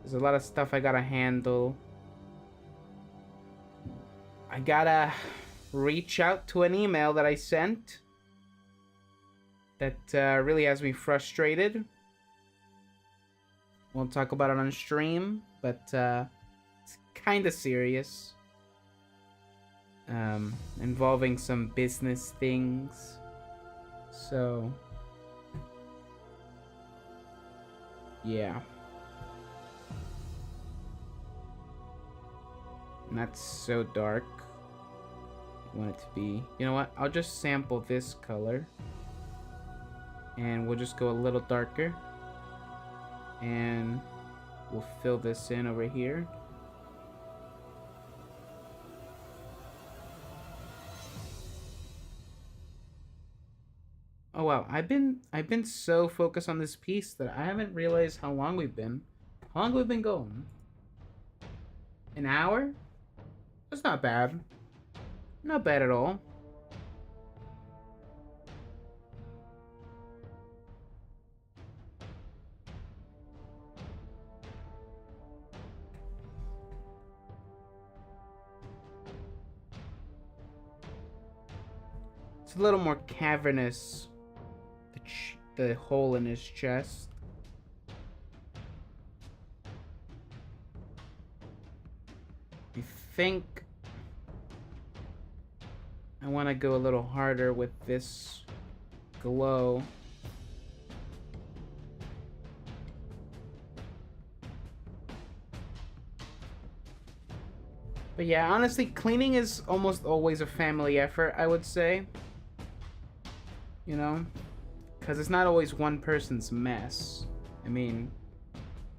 There's a lot of stuff I gotta handle. I gotta reach out to an email that I sent that really has me frustrated. Won't talk about it on stream, but it's kind of serious. Involving some business things. So, yeah. Not so dark. You want it to be... You know what? I'll just sample this color. And we'll just go a little darker. And we'll fill this in over here. Oh wow, I've been so focused on this piece that I haven't realized how long we've been. How long have we been going? An hour? That's not bad. Not bad at all. It's a little more cavernous. The hole in his chest. I think I want to go a little harder with this glow. But yeah, honestly, cleaning is almost always a family effort, I would say. You know? Because it's not always one person's mess. I mean,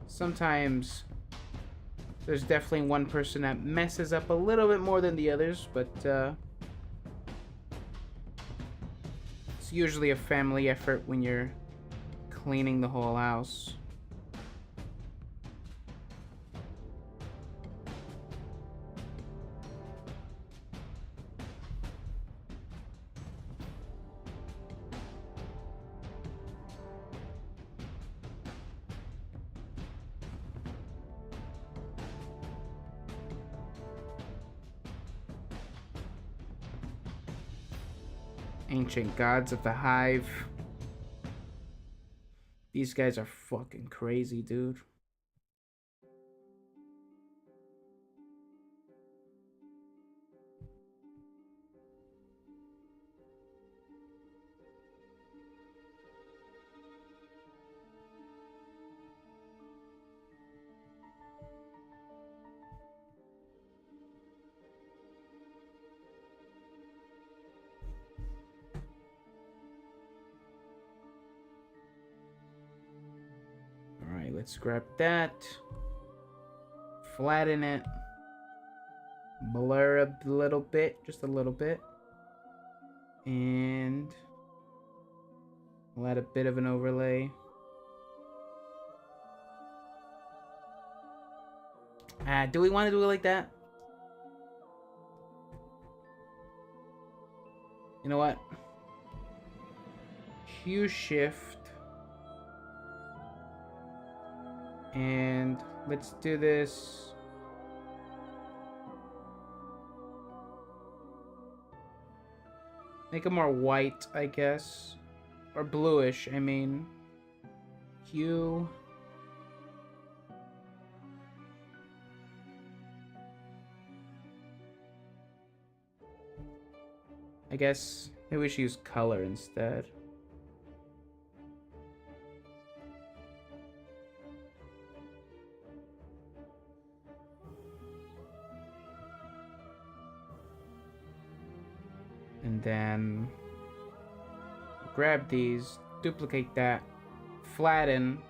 sometimes there's definitely one person that messes up a little bit more than the others, but it's usually a family effort when you're cleaning the whole house. Ancient gods of the hive. These guys are fucking crazy, dude. Alright, let's grab that. Flatten it. blur a little bit, just a little bit. And we'll add a bit of an overlay. Do we want to do it like that? You know what? Q shift. And let's do this. Make it more white, I guess. Or bluish, I mean. Q. I guess maybe we should use color instead. And then grab these, duplicate that, flatten,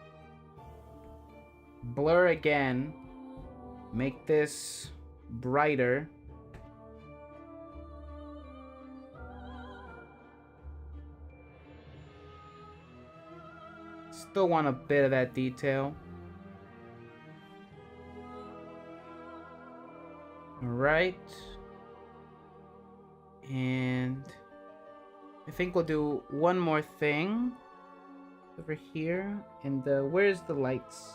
blur again, make this brighter. Still want a bit of that detail. Alright. And I think we'll do one more thing over here. And where's the lights?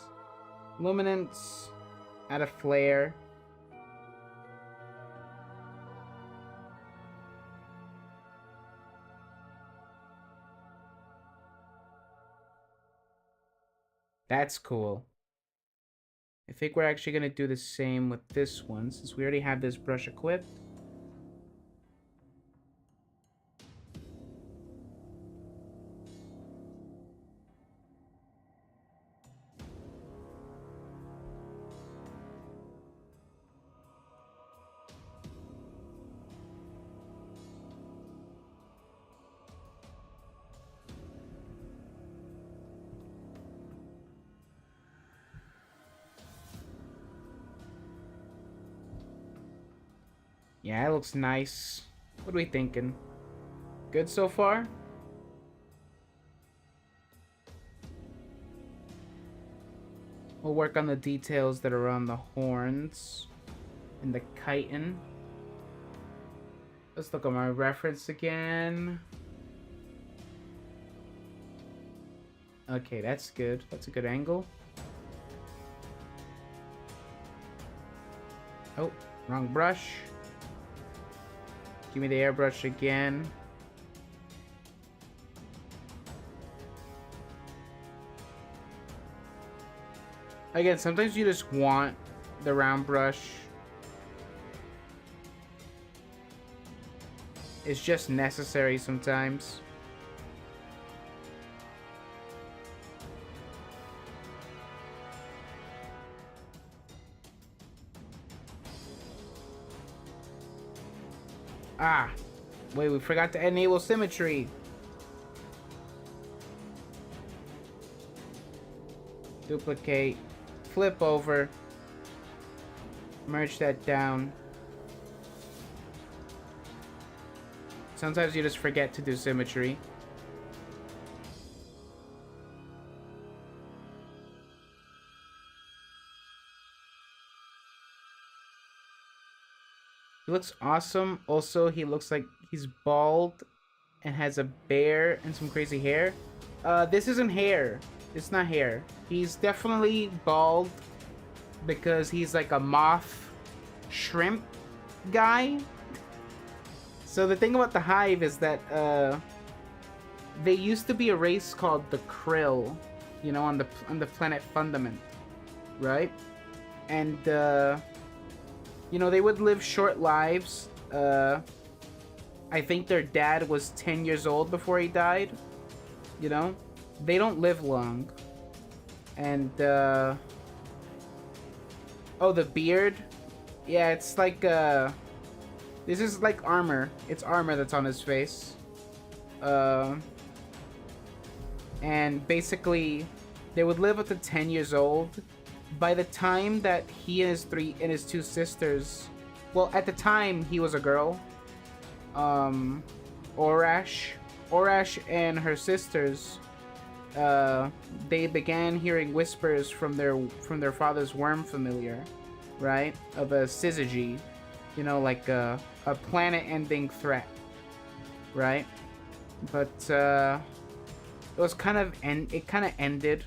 Luminance, add a flare. That's cool. I think we're actually going to do the same with this one, since we already have this brush equipped. Yeah, it looks nice. What are we thinking? Good so far? We'll work on the details that are on the horns and the chitin. Let's look at my reference again. Okay, that's good. That's a good angle. Oh, wrong brush. Give me the airbrush again. Again, sometimes you just want the round brush. It's just necessary sometimes. Ah, wait, we forgot to enable symmetry. Duplicate, flip over, merge that down. Sometimes you just forget to do symmetry. He looks awesome. Also, he looks like he's bald and has a bear and some crazy hair. This isn't hair. It's not hair. He's definitely bald because he's like a moth shrimp guy. So the thing about the Hive is that they used to be a race called the Krill, you know, on the planet Fundament, right? And you know, they would live short lives. I think their dad was 10 years old before he died. You know, they don't live long. And oh, the beard, yeah, it's like this is like armor. It's armor that's on his face. And basically, they would live up to 10 years old. By the time that he and his two sisters well, at the time he was a girl. Um, Orash, Orash and her sisters, they began hearing whispers from their father's worm familiar, right? Of a syzygy, you know, like a planet-ending threat, right? But it was kind of it kind of ended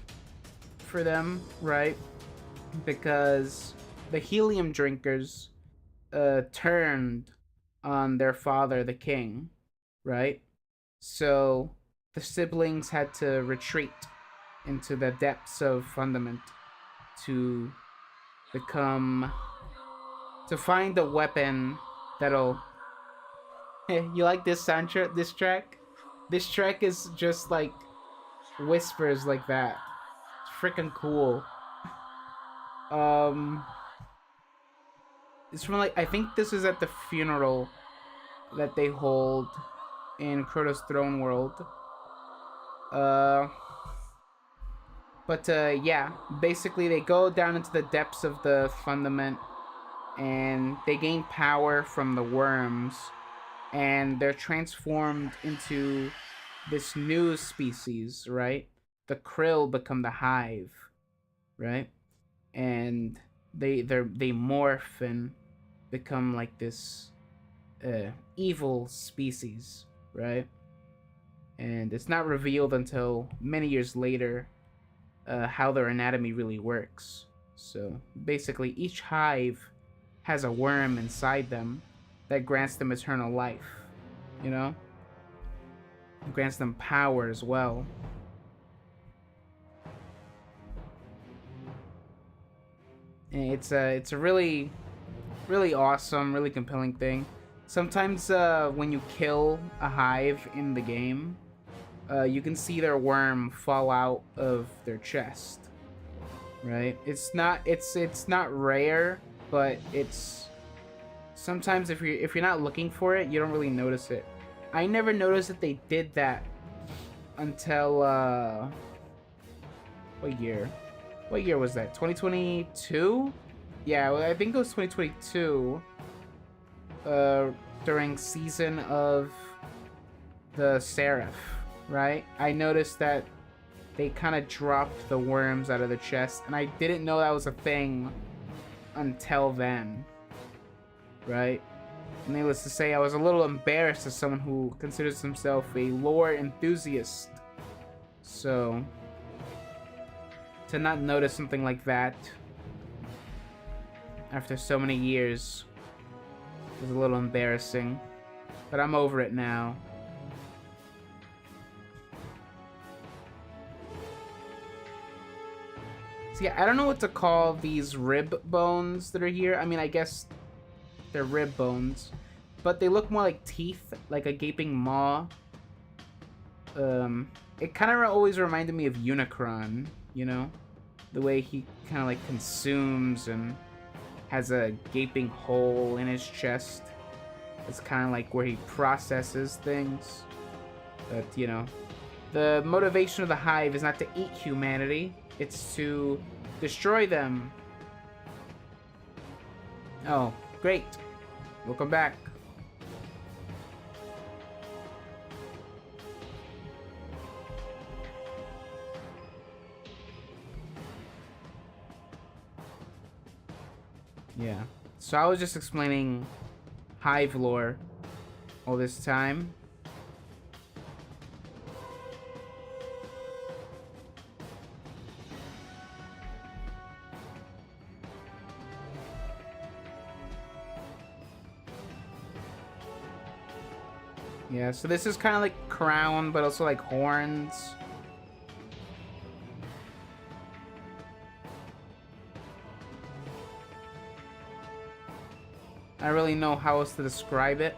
for them, right? Because the helium drinkers turned on their father, the king, right? So the siblings had to retreat into the depths of Fundament to become to find a weapon that'll. You like this soundtrack? This track? This track is just like whispers like that. It's freaking cool. Um, it's from like I think this is at the funeral that they hold in Crota's throne world. Uh, but yeah, basically they go down into the depths of the fundament and they gain power from the worms and they're transformed into this new species, right? The krill become the hive, right? And they morph and become like this evil species, right? And it's not revealed until many years later how their anatomy really works. So basically, each hive has a worm inside them that grants them eternal life. You know, it grants them power as well. And it's a really really awesome, really compelling thing. Sometimes when you kill a hive in the game, you can see their worm fall out of their chest. Right? It's not rare, but it's sometimes if you're not looking for it, you don't really notice it. I never noticed that they did that until what year? What year was that? 2022? Yeah, well, I think it was 2022. During season of the Seraph, right? I noticed that they kind of dropped the worms out of the chest, and I didn't know that was a thing until then, right? Needless to say, I was a little embarrassed as someone who considers himself a lore enthusiast. So, to not notice something like that after so many years was a little embarrassing. But I'm over it now. So yeah, I don't know what to call these rib bones that are here. I mean, I guess they're rib bones, but they look more like teeth, like a gaping maw. It kind of always reminded me of Unicron, you know? The way he kind of like consumes and has a gaping hole in his chest. It's kind of like where he processes things. But, you know, the motivation of the hive is not to eat humanity, it's to destroy them. Oh, great. Welcome back. Yeah. So I was just explaining hive lore all this time. Yeah, so this is kind of like crown, but also like horns. I don't really know how else to describe it.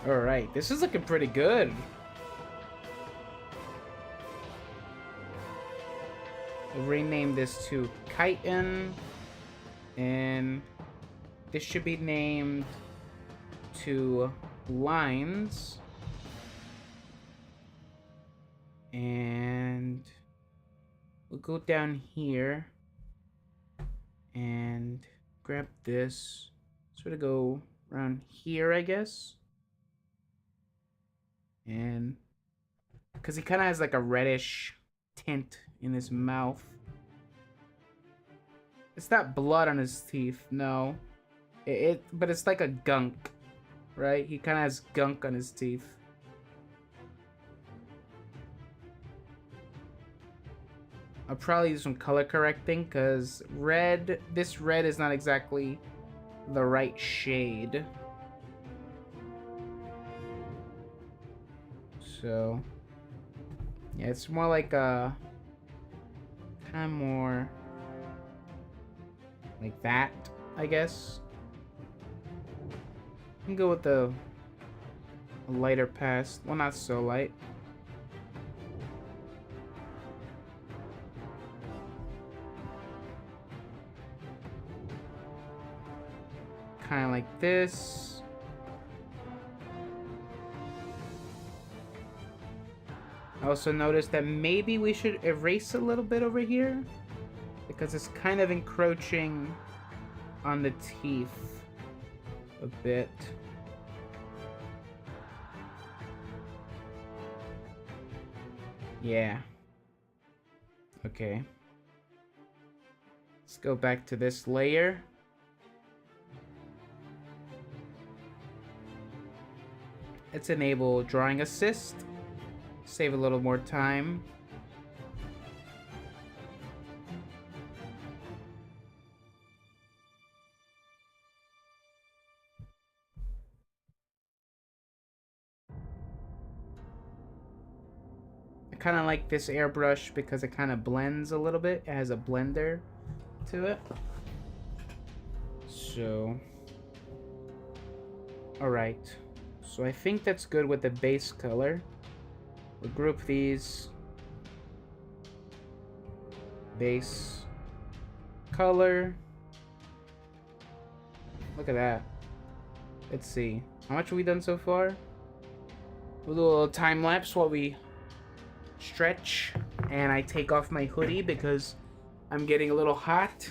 Alright, this is looking pretty good. We'll rename this to Chitin, and this should be named to Lines. And we'll go down here and grab this. Sort of go around here, I guess. And because he kind of has like a reddish tint in his mouth. It's not blood on his teeth, no. But it's like a gunk, right? He kind of has gunk on his teeth. I'll probably do some color correcting because this red is not exactly the right shade. So, yeah, it's more like a kind of more like that, I guess. You can go with the lighter past. Well, not so light. Kind of like this. I also noticed that maybe we should erase a little bit over here because it's kind of encroaching on the teeth a bit. Yeah. Okay. Let's go back to this layer. Let's enable drawing assist. Save a little more time. I kind of like this airbrush because it kind of blends a little bit. It has a blender to it. So, alright. So I think that's good with the base color. We'll group these. Base color. Look at that. Let's see. How much have we done so far? We'll do a little time lapse while we stretch and I take off my hoodie because I'm getting a little hot.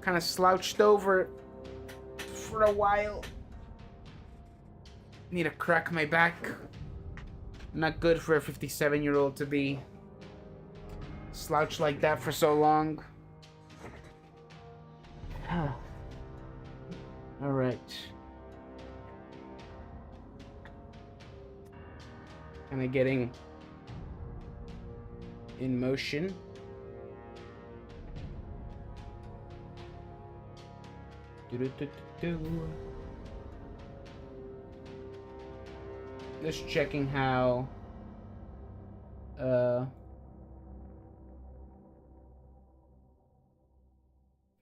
Kind of slouched over for a while. Need to crack my back. Not good for a 57-year-old to be slouched like that for so long. Alright. Kind of getting in motion. Just checking how if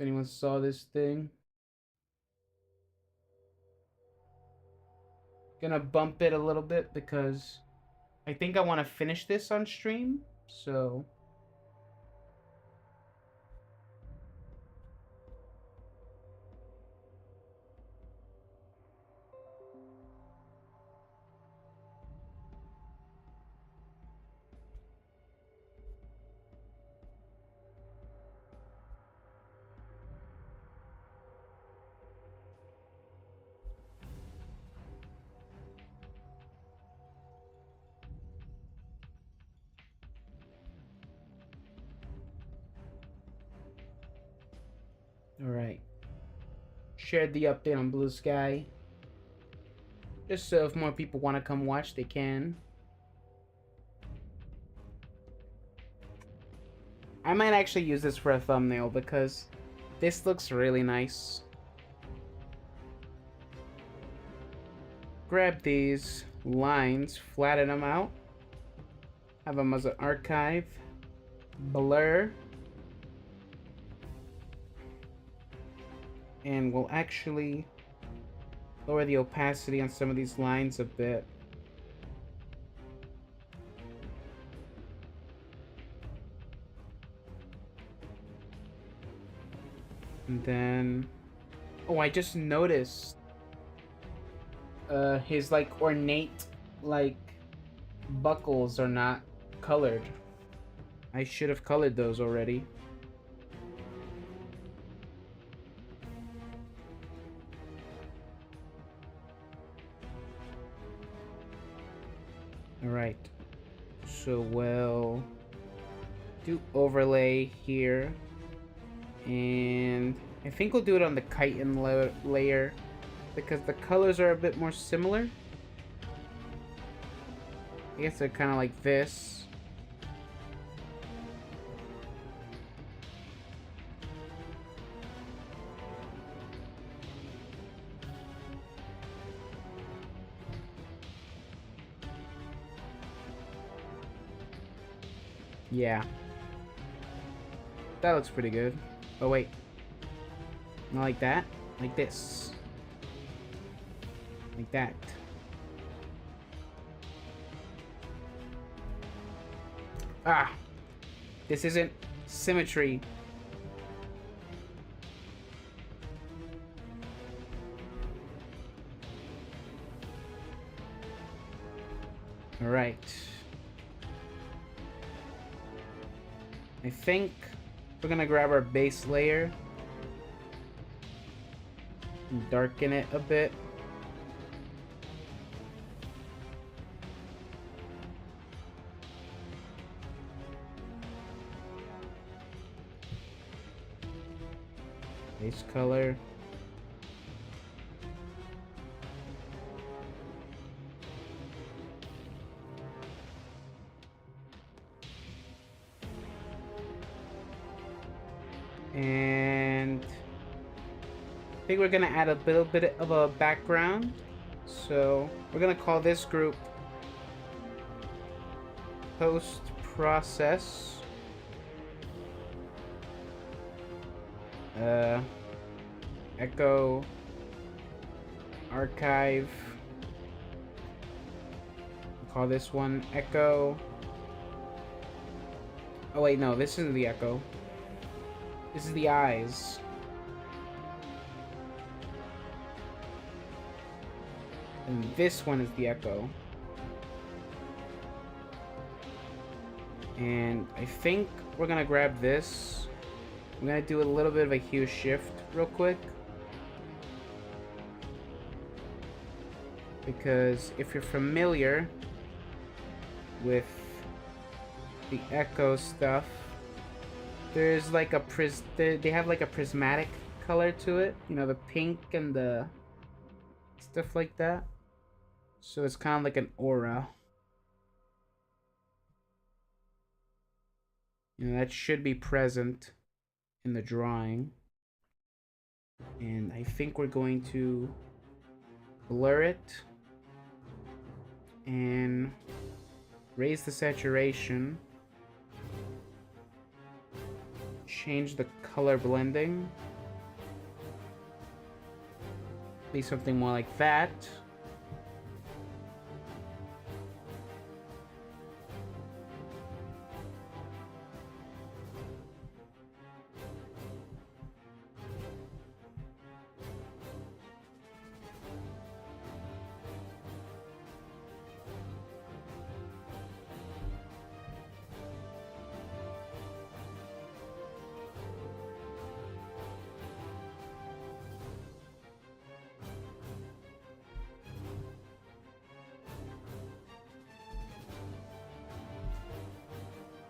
anyone saw this thing. Gonna bump it a little bit because I think I want to finish this on stream, so alright. Shared the update on Blue Sky. Just so if more people want to come watch, they can. I might actually use this for a thumbnail because this looks really nice. Grab these lines, flatten them out. Have them as an archive. Blur. And we'll actually lower the opacity on some of these lines a bit. And then, oh, I just noticed his like ornate like buckles are not colored. I should have colored those already. All right, so we'll do overlay here, and I think we'll do it on the chitin layer because the colors are a bit more similar. I guess they're kind of like this. Yeah. That looks pretty good. Oh, wait. Not like that. Like this. Like that. Ah! This isn't symmetry. Alright. I think we're gonna grab our base layer and darken it a bit. Base color. And I think we're gonna add a little bit of a background. So we're gonna call this group Post Process. Echo Archive. We'll call this one Echo. Oh wait, no, this isn't the Echo. This is the eyes. And this one is the Echo. And I think we're gonna grab this. I'm gonna do a little bit of a hue shift real quick. Because if you're familiar with the Echo stuff, there's like a they have like a prismatic color to it, you know, the pink and the stuff like that. So it's kind of like an aura. You know, that should be present in the drawing. And I think we're going to blur it and raise the saturation. Change the color blending. Be something more like that.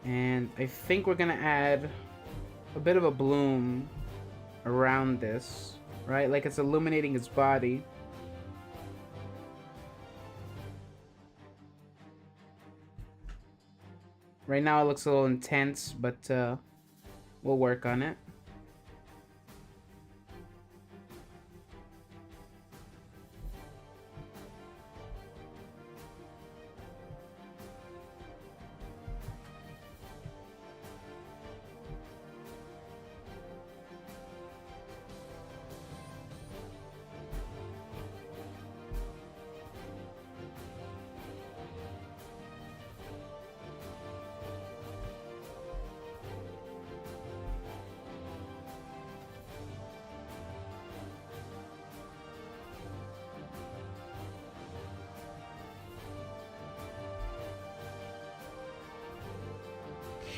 And I think we're gonna add a bit of a bloom around this, right? Like it's illuminating its body. Right now it looks a little intense, but we'll work on it.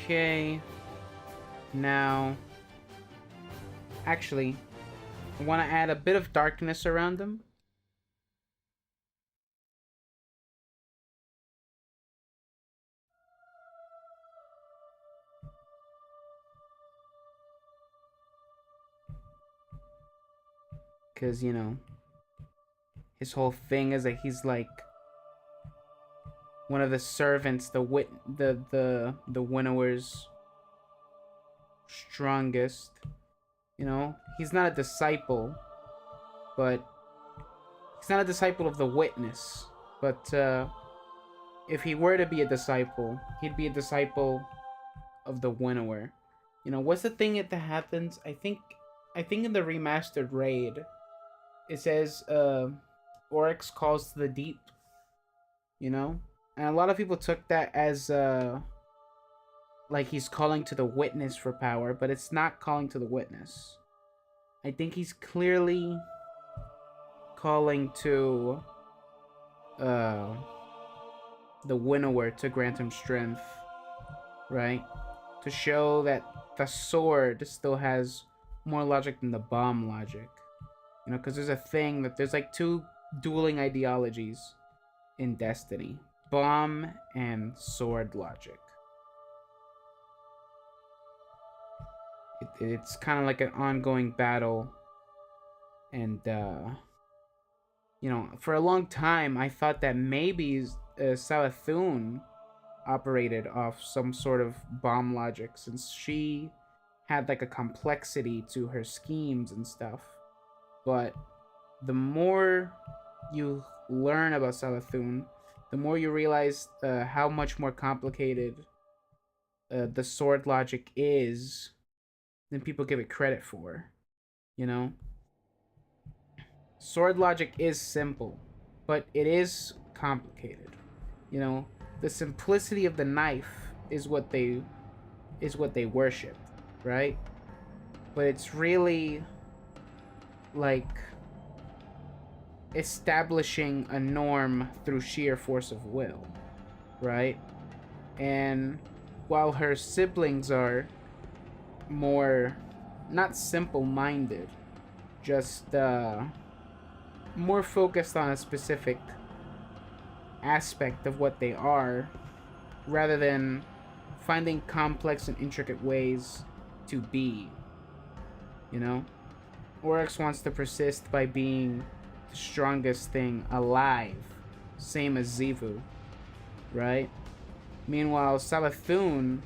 Okay. Now, actually, I want to add a bit of darkness around them. Because, you know, his whole thing is that he's like one of the servants, the winnower's strongest. You know, he's not a disciple, but he's not a disciple of the witness. But if he were to be a disciple, he'd be a disciple of the winnower. You know, what's the thing that happens? I think in the remastered raid, it says Oryx calls to the deep. You know, and a lot of people took that as like he's calling to the witness for power, but it's not calling to the witness. I think he's clearly calling to uh the winnower to grant him strength, right? To show that the sword still has more logic than the bomb logic. You know, because there's a thing that there's like two dueling ideologies in Destiny: bomb and sword logic. It's kind of like an ongoing battle, and you know, for a long time I thought that maybe Savathun operated off some sort of bomb logic, since she had like a complexity to her schemes and stuff. But the more you learn about Savathun, the more you realize how much more complicated the sword logic is than people give it credit for. You know, sword logic is simple, but it is complicated. You know, the simplicity of the knife is what they worship, right? But it's really like establishing a norm through sheer force of will, right? And while her siblings are more not simple-minded, just more focused on a specific aspect of what they are, rather than finding complex and intricate ways to be. You know, Oryx wants to persist by being the strongest thing alive, same as Xivu, right? Meanwhile, Savathun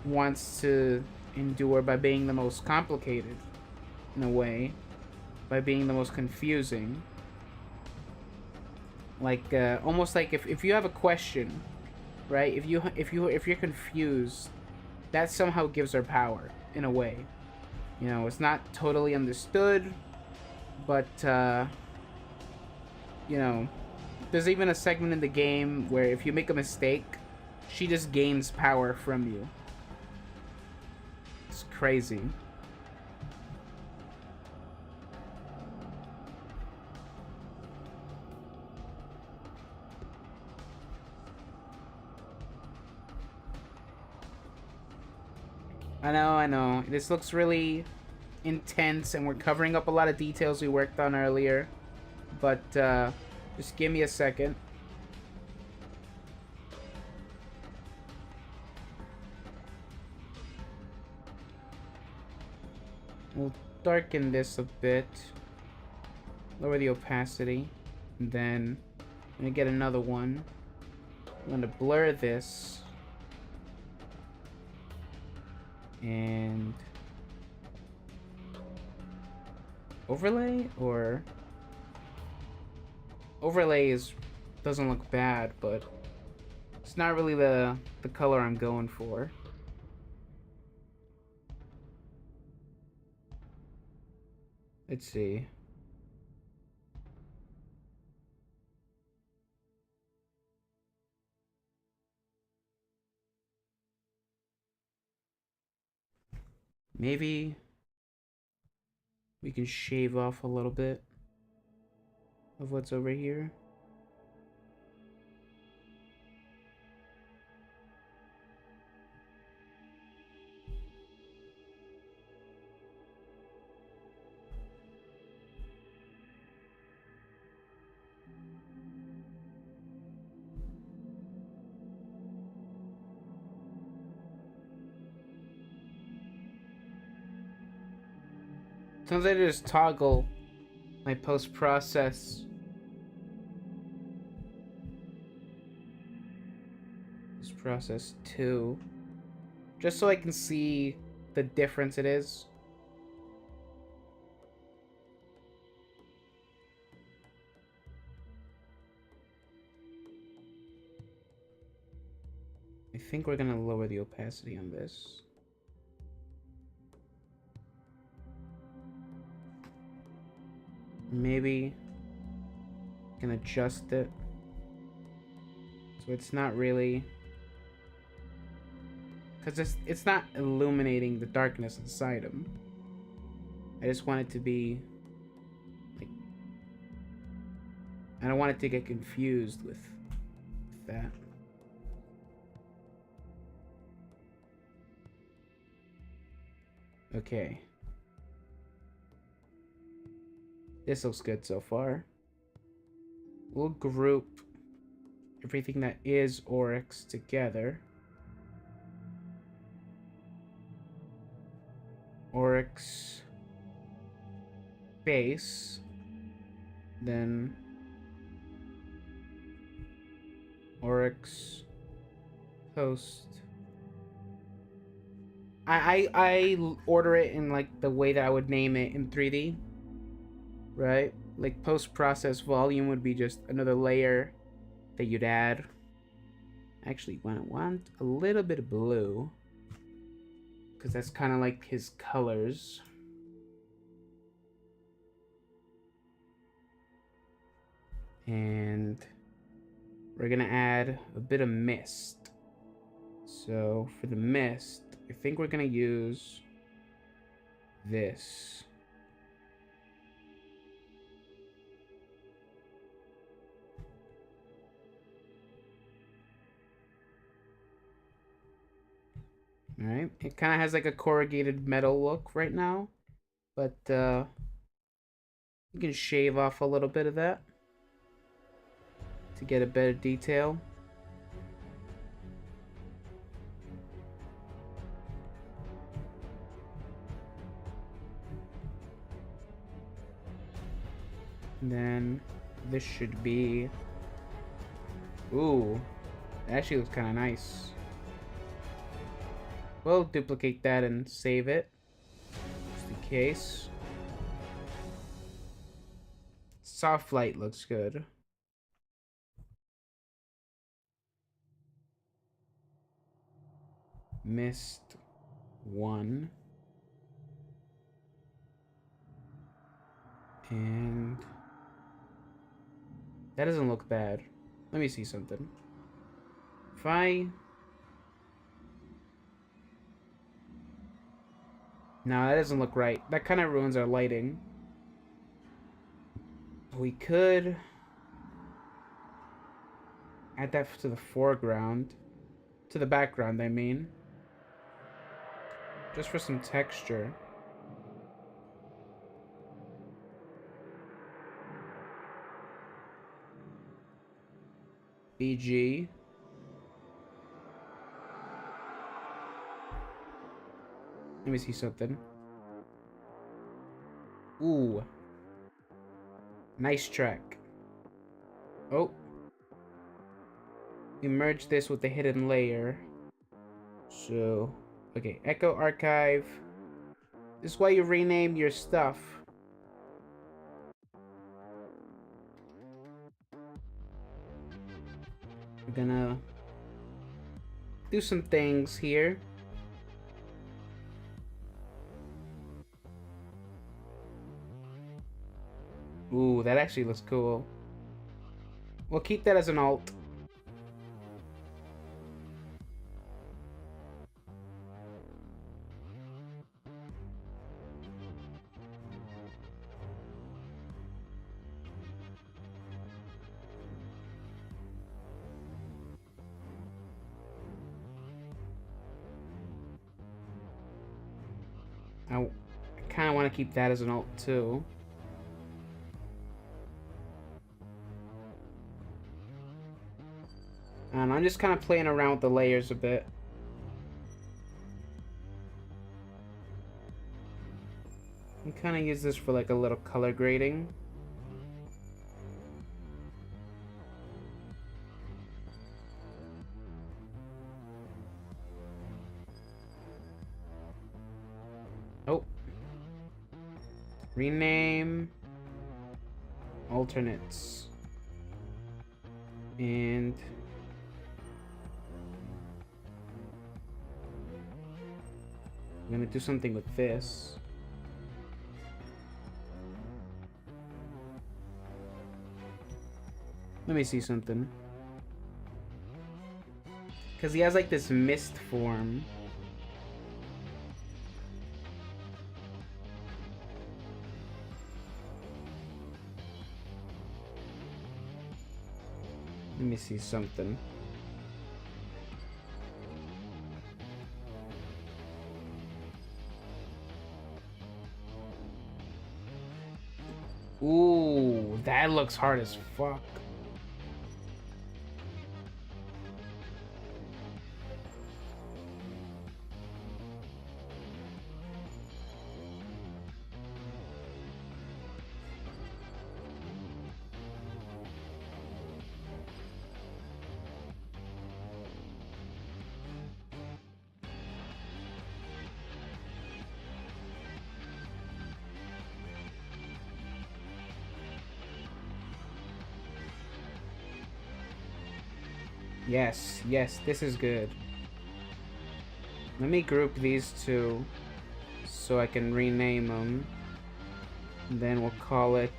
wants to endure by being the most complicated, in a way, by being the most confusing. Like almost like if you have a question, right? If you're confused, that somehow gives her power in a way. You know, it's not totally understood, but you know, there's even a segment in the game where if you make a mistake, she just gains power from you. It's crazy. I know. This looks really intense, and we're covering up a lot of details we worked on earlier. But just give me a second. We'll darken this a bit. Lower the opacity. And then I'm gonna get another one. I'm gonna blur this. And overlay, or overlay doesn't look bad, but it's not really the color I'm going for. Let's see. Maybe we can shave off a little bit of what's over here. Sometimes I just toggle my post-process. Post-process 2. Just so I can see the difference it is. I think we're gonna lower the opacity on this. Maybe I can adjust it so it's not really, because it's not illuminating the darkness inside him. I just want it to be like, I don't want it to get confused with that. Okay. This looks good so far. We'll group everything that is Oryx together. Oryx base. Then Oryx post. I order it in like the way that I would name it in 3D. Right? Like post-process volume would be just another layer that you'd add. Actually, I want a little bit of blue, because that's kind of like his colors. And we're gonna add a bit of mist. So for the mist, I think we're gonna use this. Alright, it kind of has like a corrugated metal look right now, but you can shave off a little bit of that to get a better detail. And then this should be... Ooh, it actually looks kind of nice. We'll duplicate that and save it, just in case. Soft light looks good. Mist 1. And that doesn't look bad. Let me see something. If I... No, that doesn't look right. That kind of ruins our lighting. We could add that to the foreground. To the background, I mean. Just for some texture. BG. Let me see something. Ooh. Nice track. Oh. We merge this with the hidden layer. So, okay, Echo Archive. This is why you rename your stuff. We're gonna do some things here. Ooh, that actually looks cool. We'll keep that as an alt. I kind of want to keep that as an alt too. And I'm just kind of playing around with the layers a bit. kind of use this for like a little color grading. Oh. Rename. Alternates. And I'm gonna do something with this. Let me see something. Because he has like this mist form. Let me see something. Ooh, that looks hard as fuck. Yes, yes, this is good. Let me group these two so I can rename them. And then we'll call it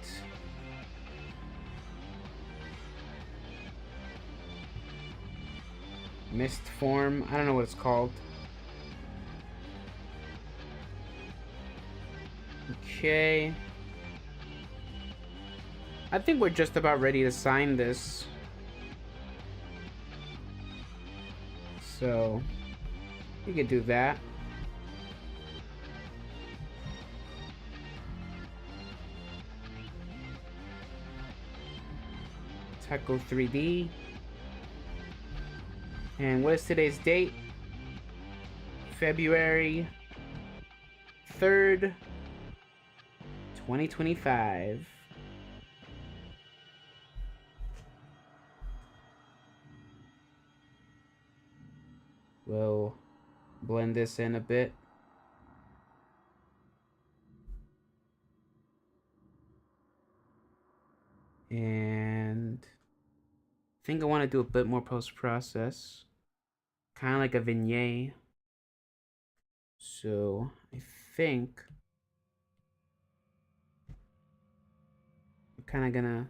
Mist Form. I don't know what it's called. Okay. I think we're just about ready to sign this. So, you could do that. Tacko 3D. And what is today's date? February 3rd, 2025. We'll blend this in a bit. And I think I want to do a bit more post-process. Kind of like a vignette. So I think I'm kind of gonna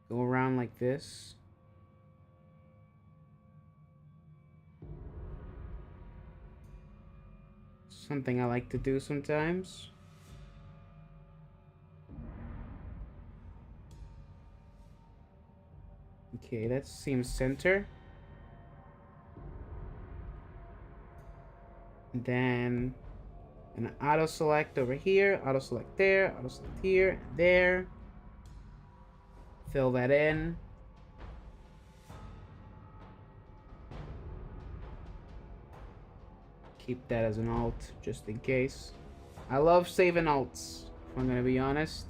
go around like this. Something I like to do sometimes. Okay, that seems center. And then an auto select over here, auto select there, auto select here, there. Fill that in. Keep that as an alt just in case. I love saving alts, if I'm gonna be honest.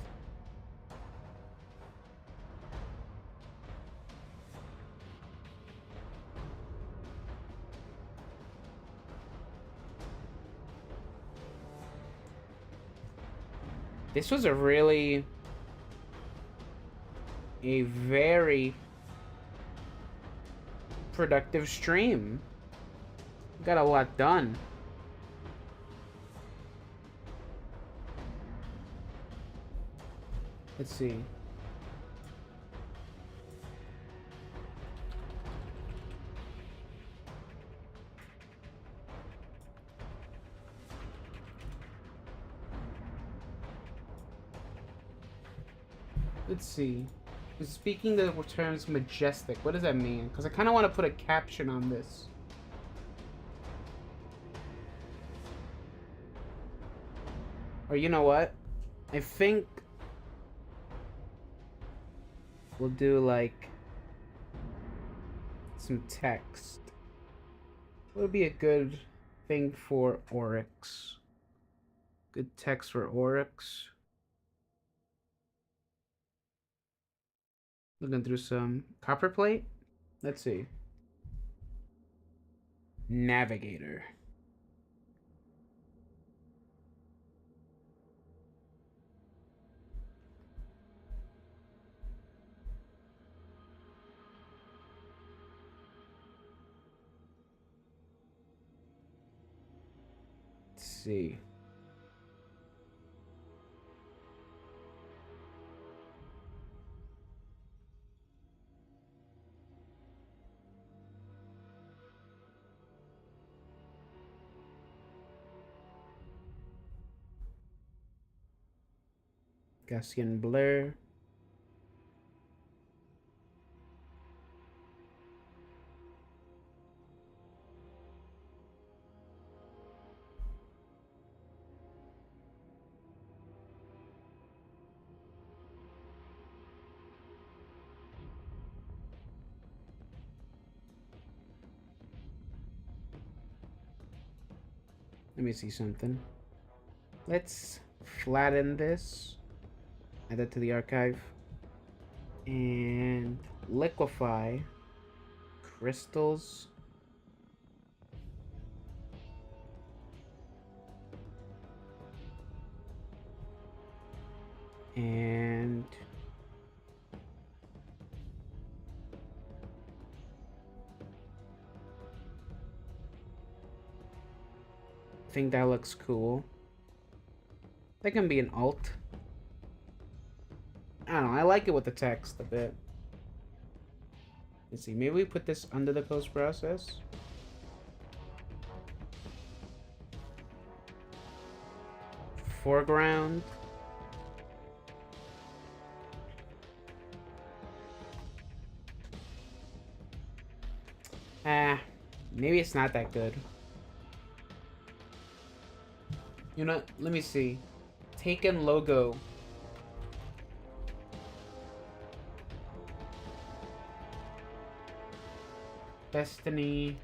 This was a very productive stream. Got a lot done. Let's see. Let's see. Speaking the terms majestic, what does that mean? Because I kind of want to put a caption on this. Or you know what? I think we'll do like some text. What would be a good thing for Oryx? Good text for Oryx. Looking through some copperplate. Let's see. Navigator. Let's see. Gaussian blur. Let me see something. Let's flatten this. Add that to the archive. And liquefy crystals. And I think that looks cool. That can be an alt. I don't know, I like it with the text a bit. Let's see, maybe we put this under the post process. Foreground. Maybe it's not that good. You know, let me see. Taken logo. Destiny.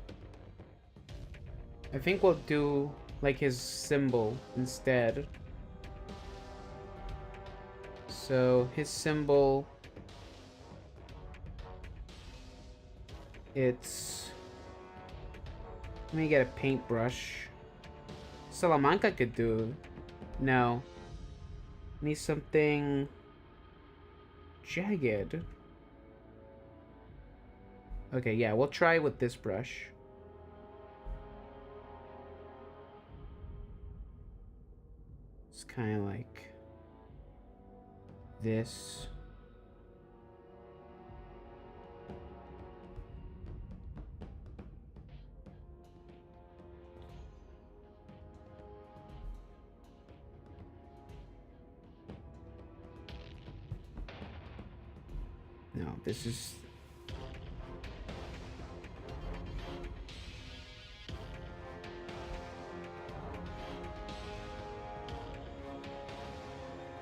I think we'll do like his symbol instead. So his symbol, it's, let me get a paintbrush. Salamanca could do. No. Need something jagged. Okay, yeah, we'll try with this brush. It's kind of like this. No, this is...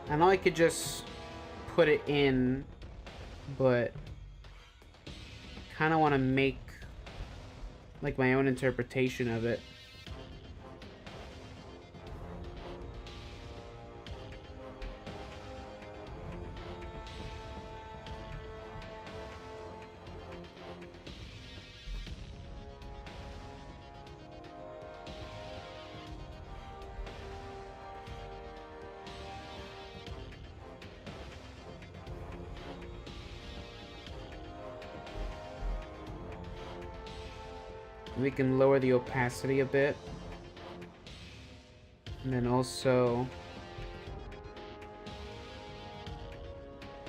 I know I could just put it in, but kind of want to make like my own interpretation of it. We can lower the opacity a bit. And then also,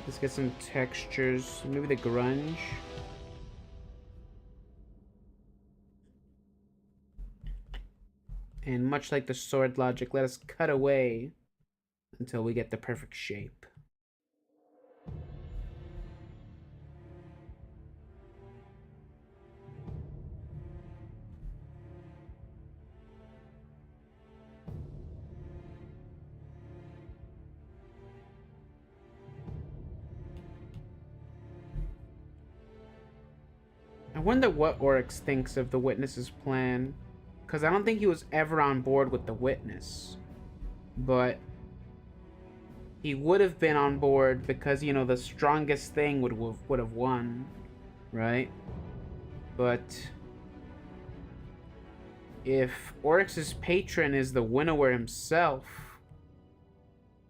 let's get some textures. Maybe the grunge. And much like the sword logic, let us cut away until we get the perfect shape. I wonder what Oryx thinks of the Witness's plan, because I don't think he was ever on board with the Witness. but he would have been on board because, you know, the strongest thing would have won, right? But if Oryx's patron is the winnower himself,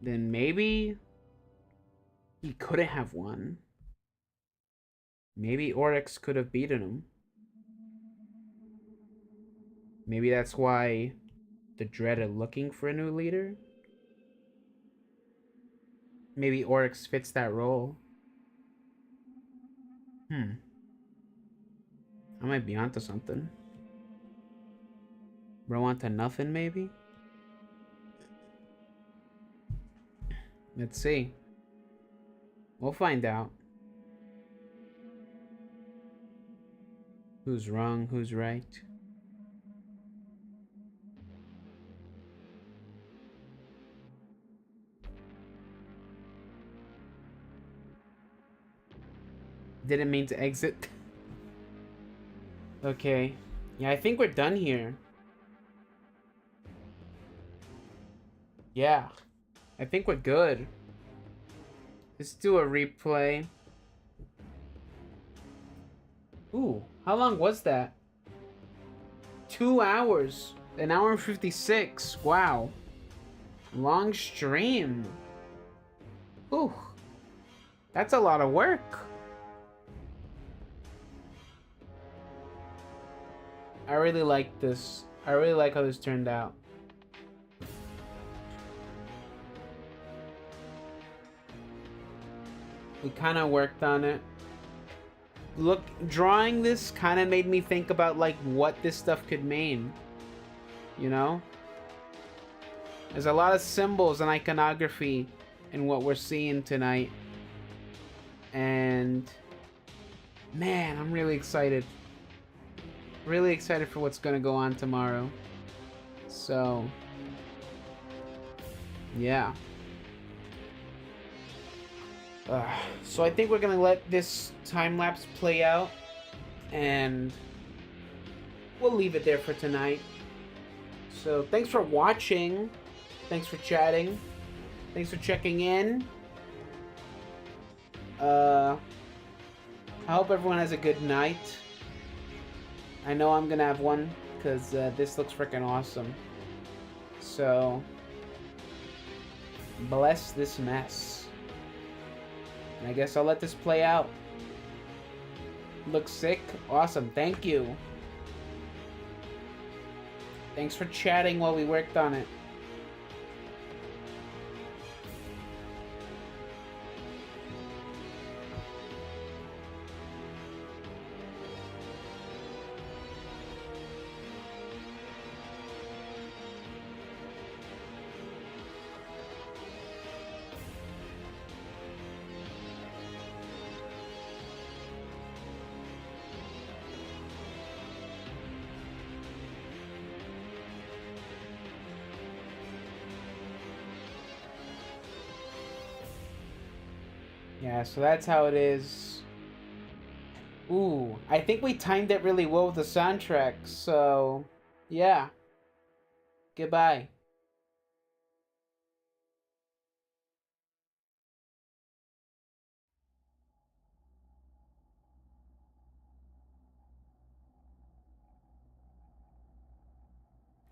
then maybe he couldn't have won. Maybe Oryx could have beaten him. Maybe that's why the Dread are looking for a new leader. Maybe Oryx fits that role. I might be onto something. Bro, onto nothing, maybe? Let's see. We'll find out. Who's wrong, who's right. Didn't mean to exit. Okay. Yeah, I think we're done here. Yeah. I think we're good. Let's do a replay. Ooh, how long was that? 2 hours. 1 hour and 56. Wow. Long stream. Ooh. That's a lot of work. I really like this. I really like how this turned out. We kind of worked on it. Look, drawing this kind of made me think about like what this stuff could mean. You know? There's a lot of symbols and iconography in what we're seeing tonight. And man, I'm really excited. Really excited for what's gonna go on tomorrow. So yeah. So I think we're gonna let this time lapse play out, and we'll leave it there for tonight. So thanks for watching. Thanks for chatting. Thanks for checking in. I hope everyone has a good night. I know I'm gonna have one because this looks freaking awesome. So bless this mess. And I guess I'll let this play out. Looks sick. Awesome. Thank you. Thanks for chatting while we worked on it. Yeah, so that's how it is. Ooh, I think we timed it really well with the soundtrack, so yeah. Goodbye.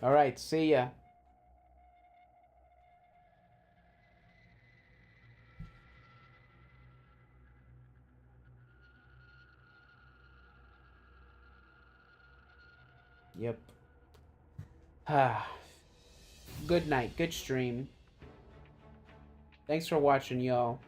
Alright, see ya. Yep. Good night, good stream. Thanks for watching, y'all.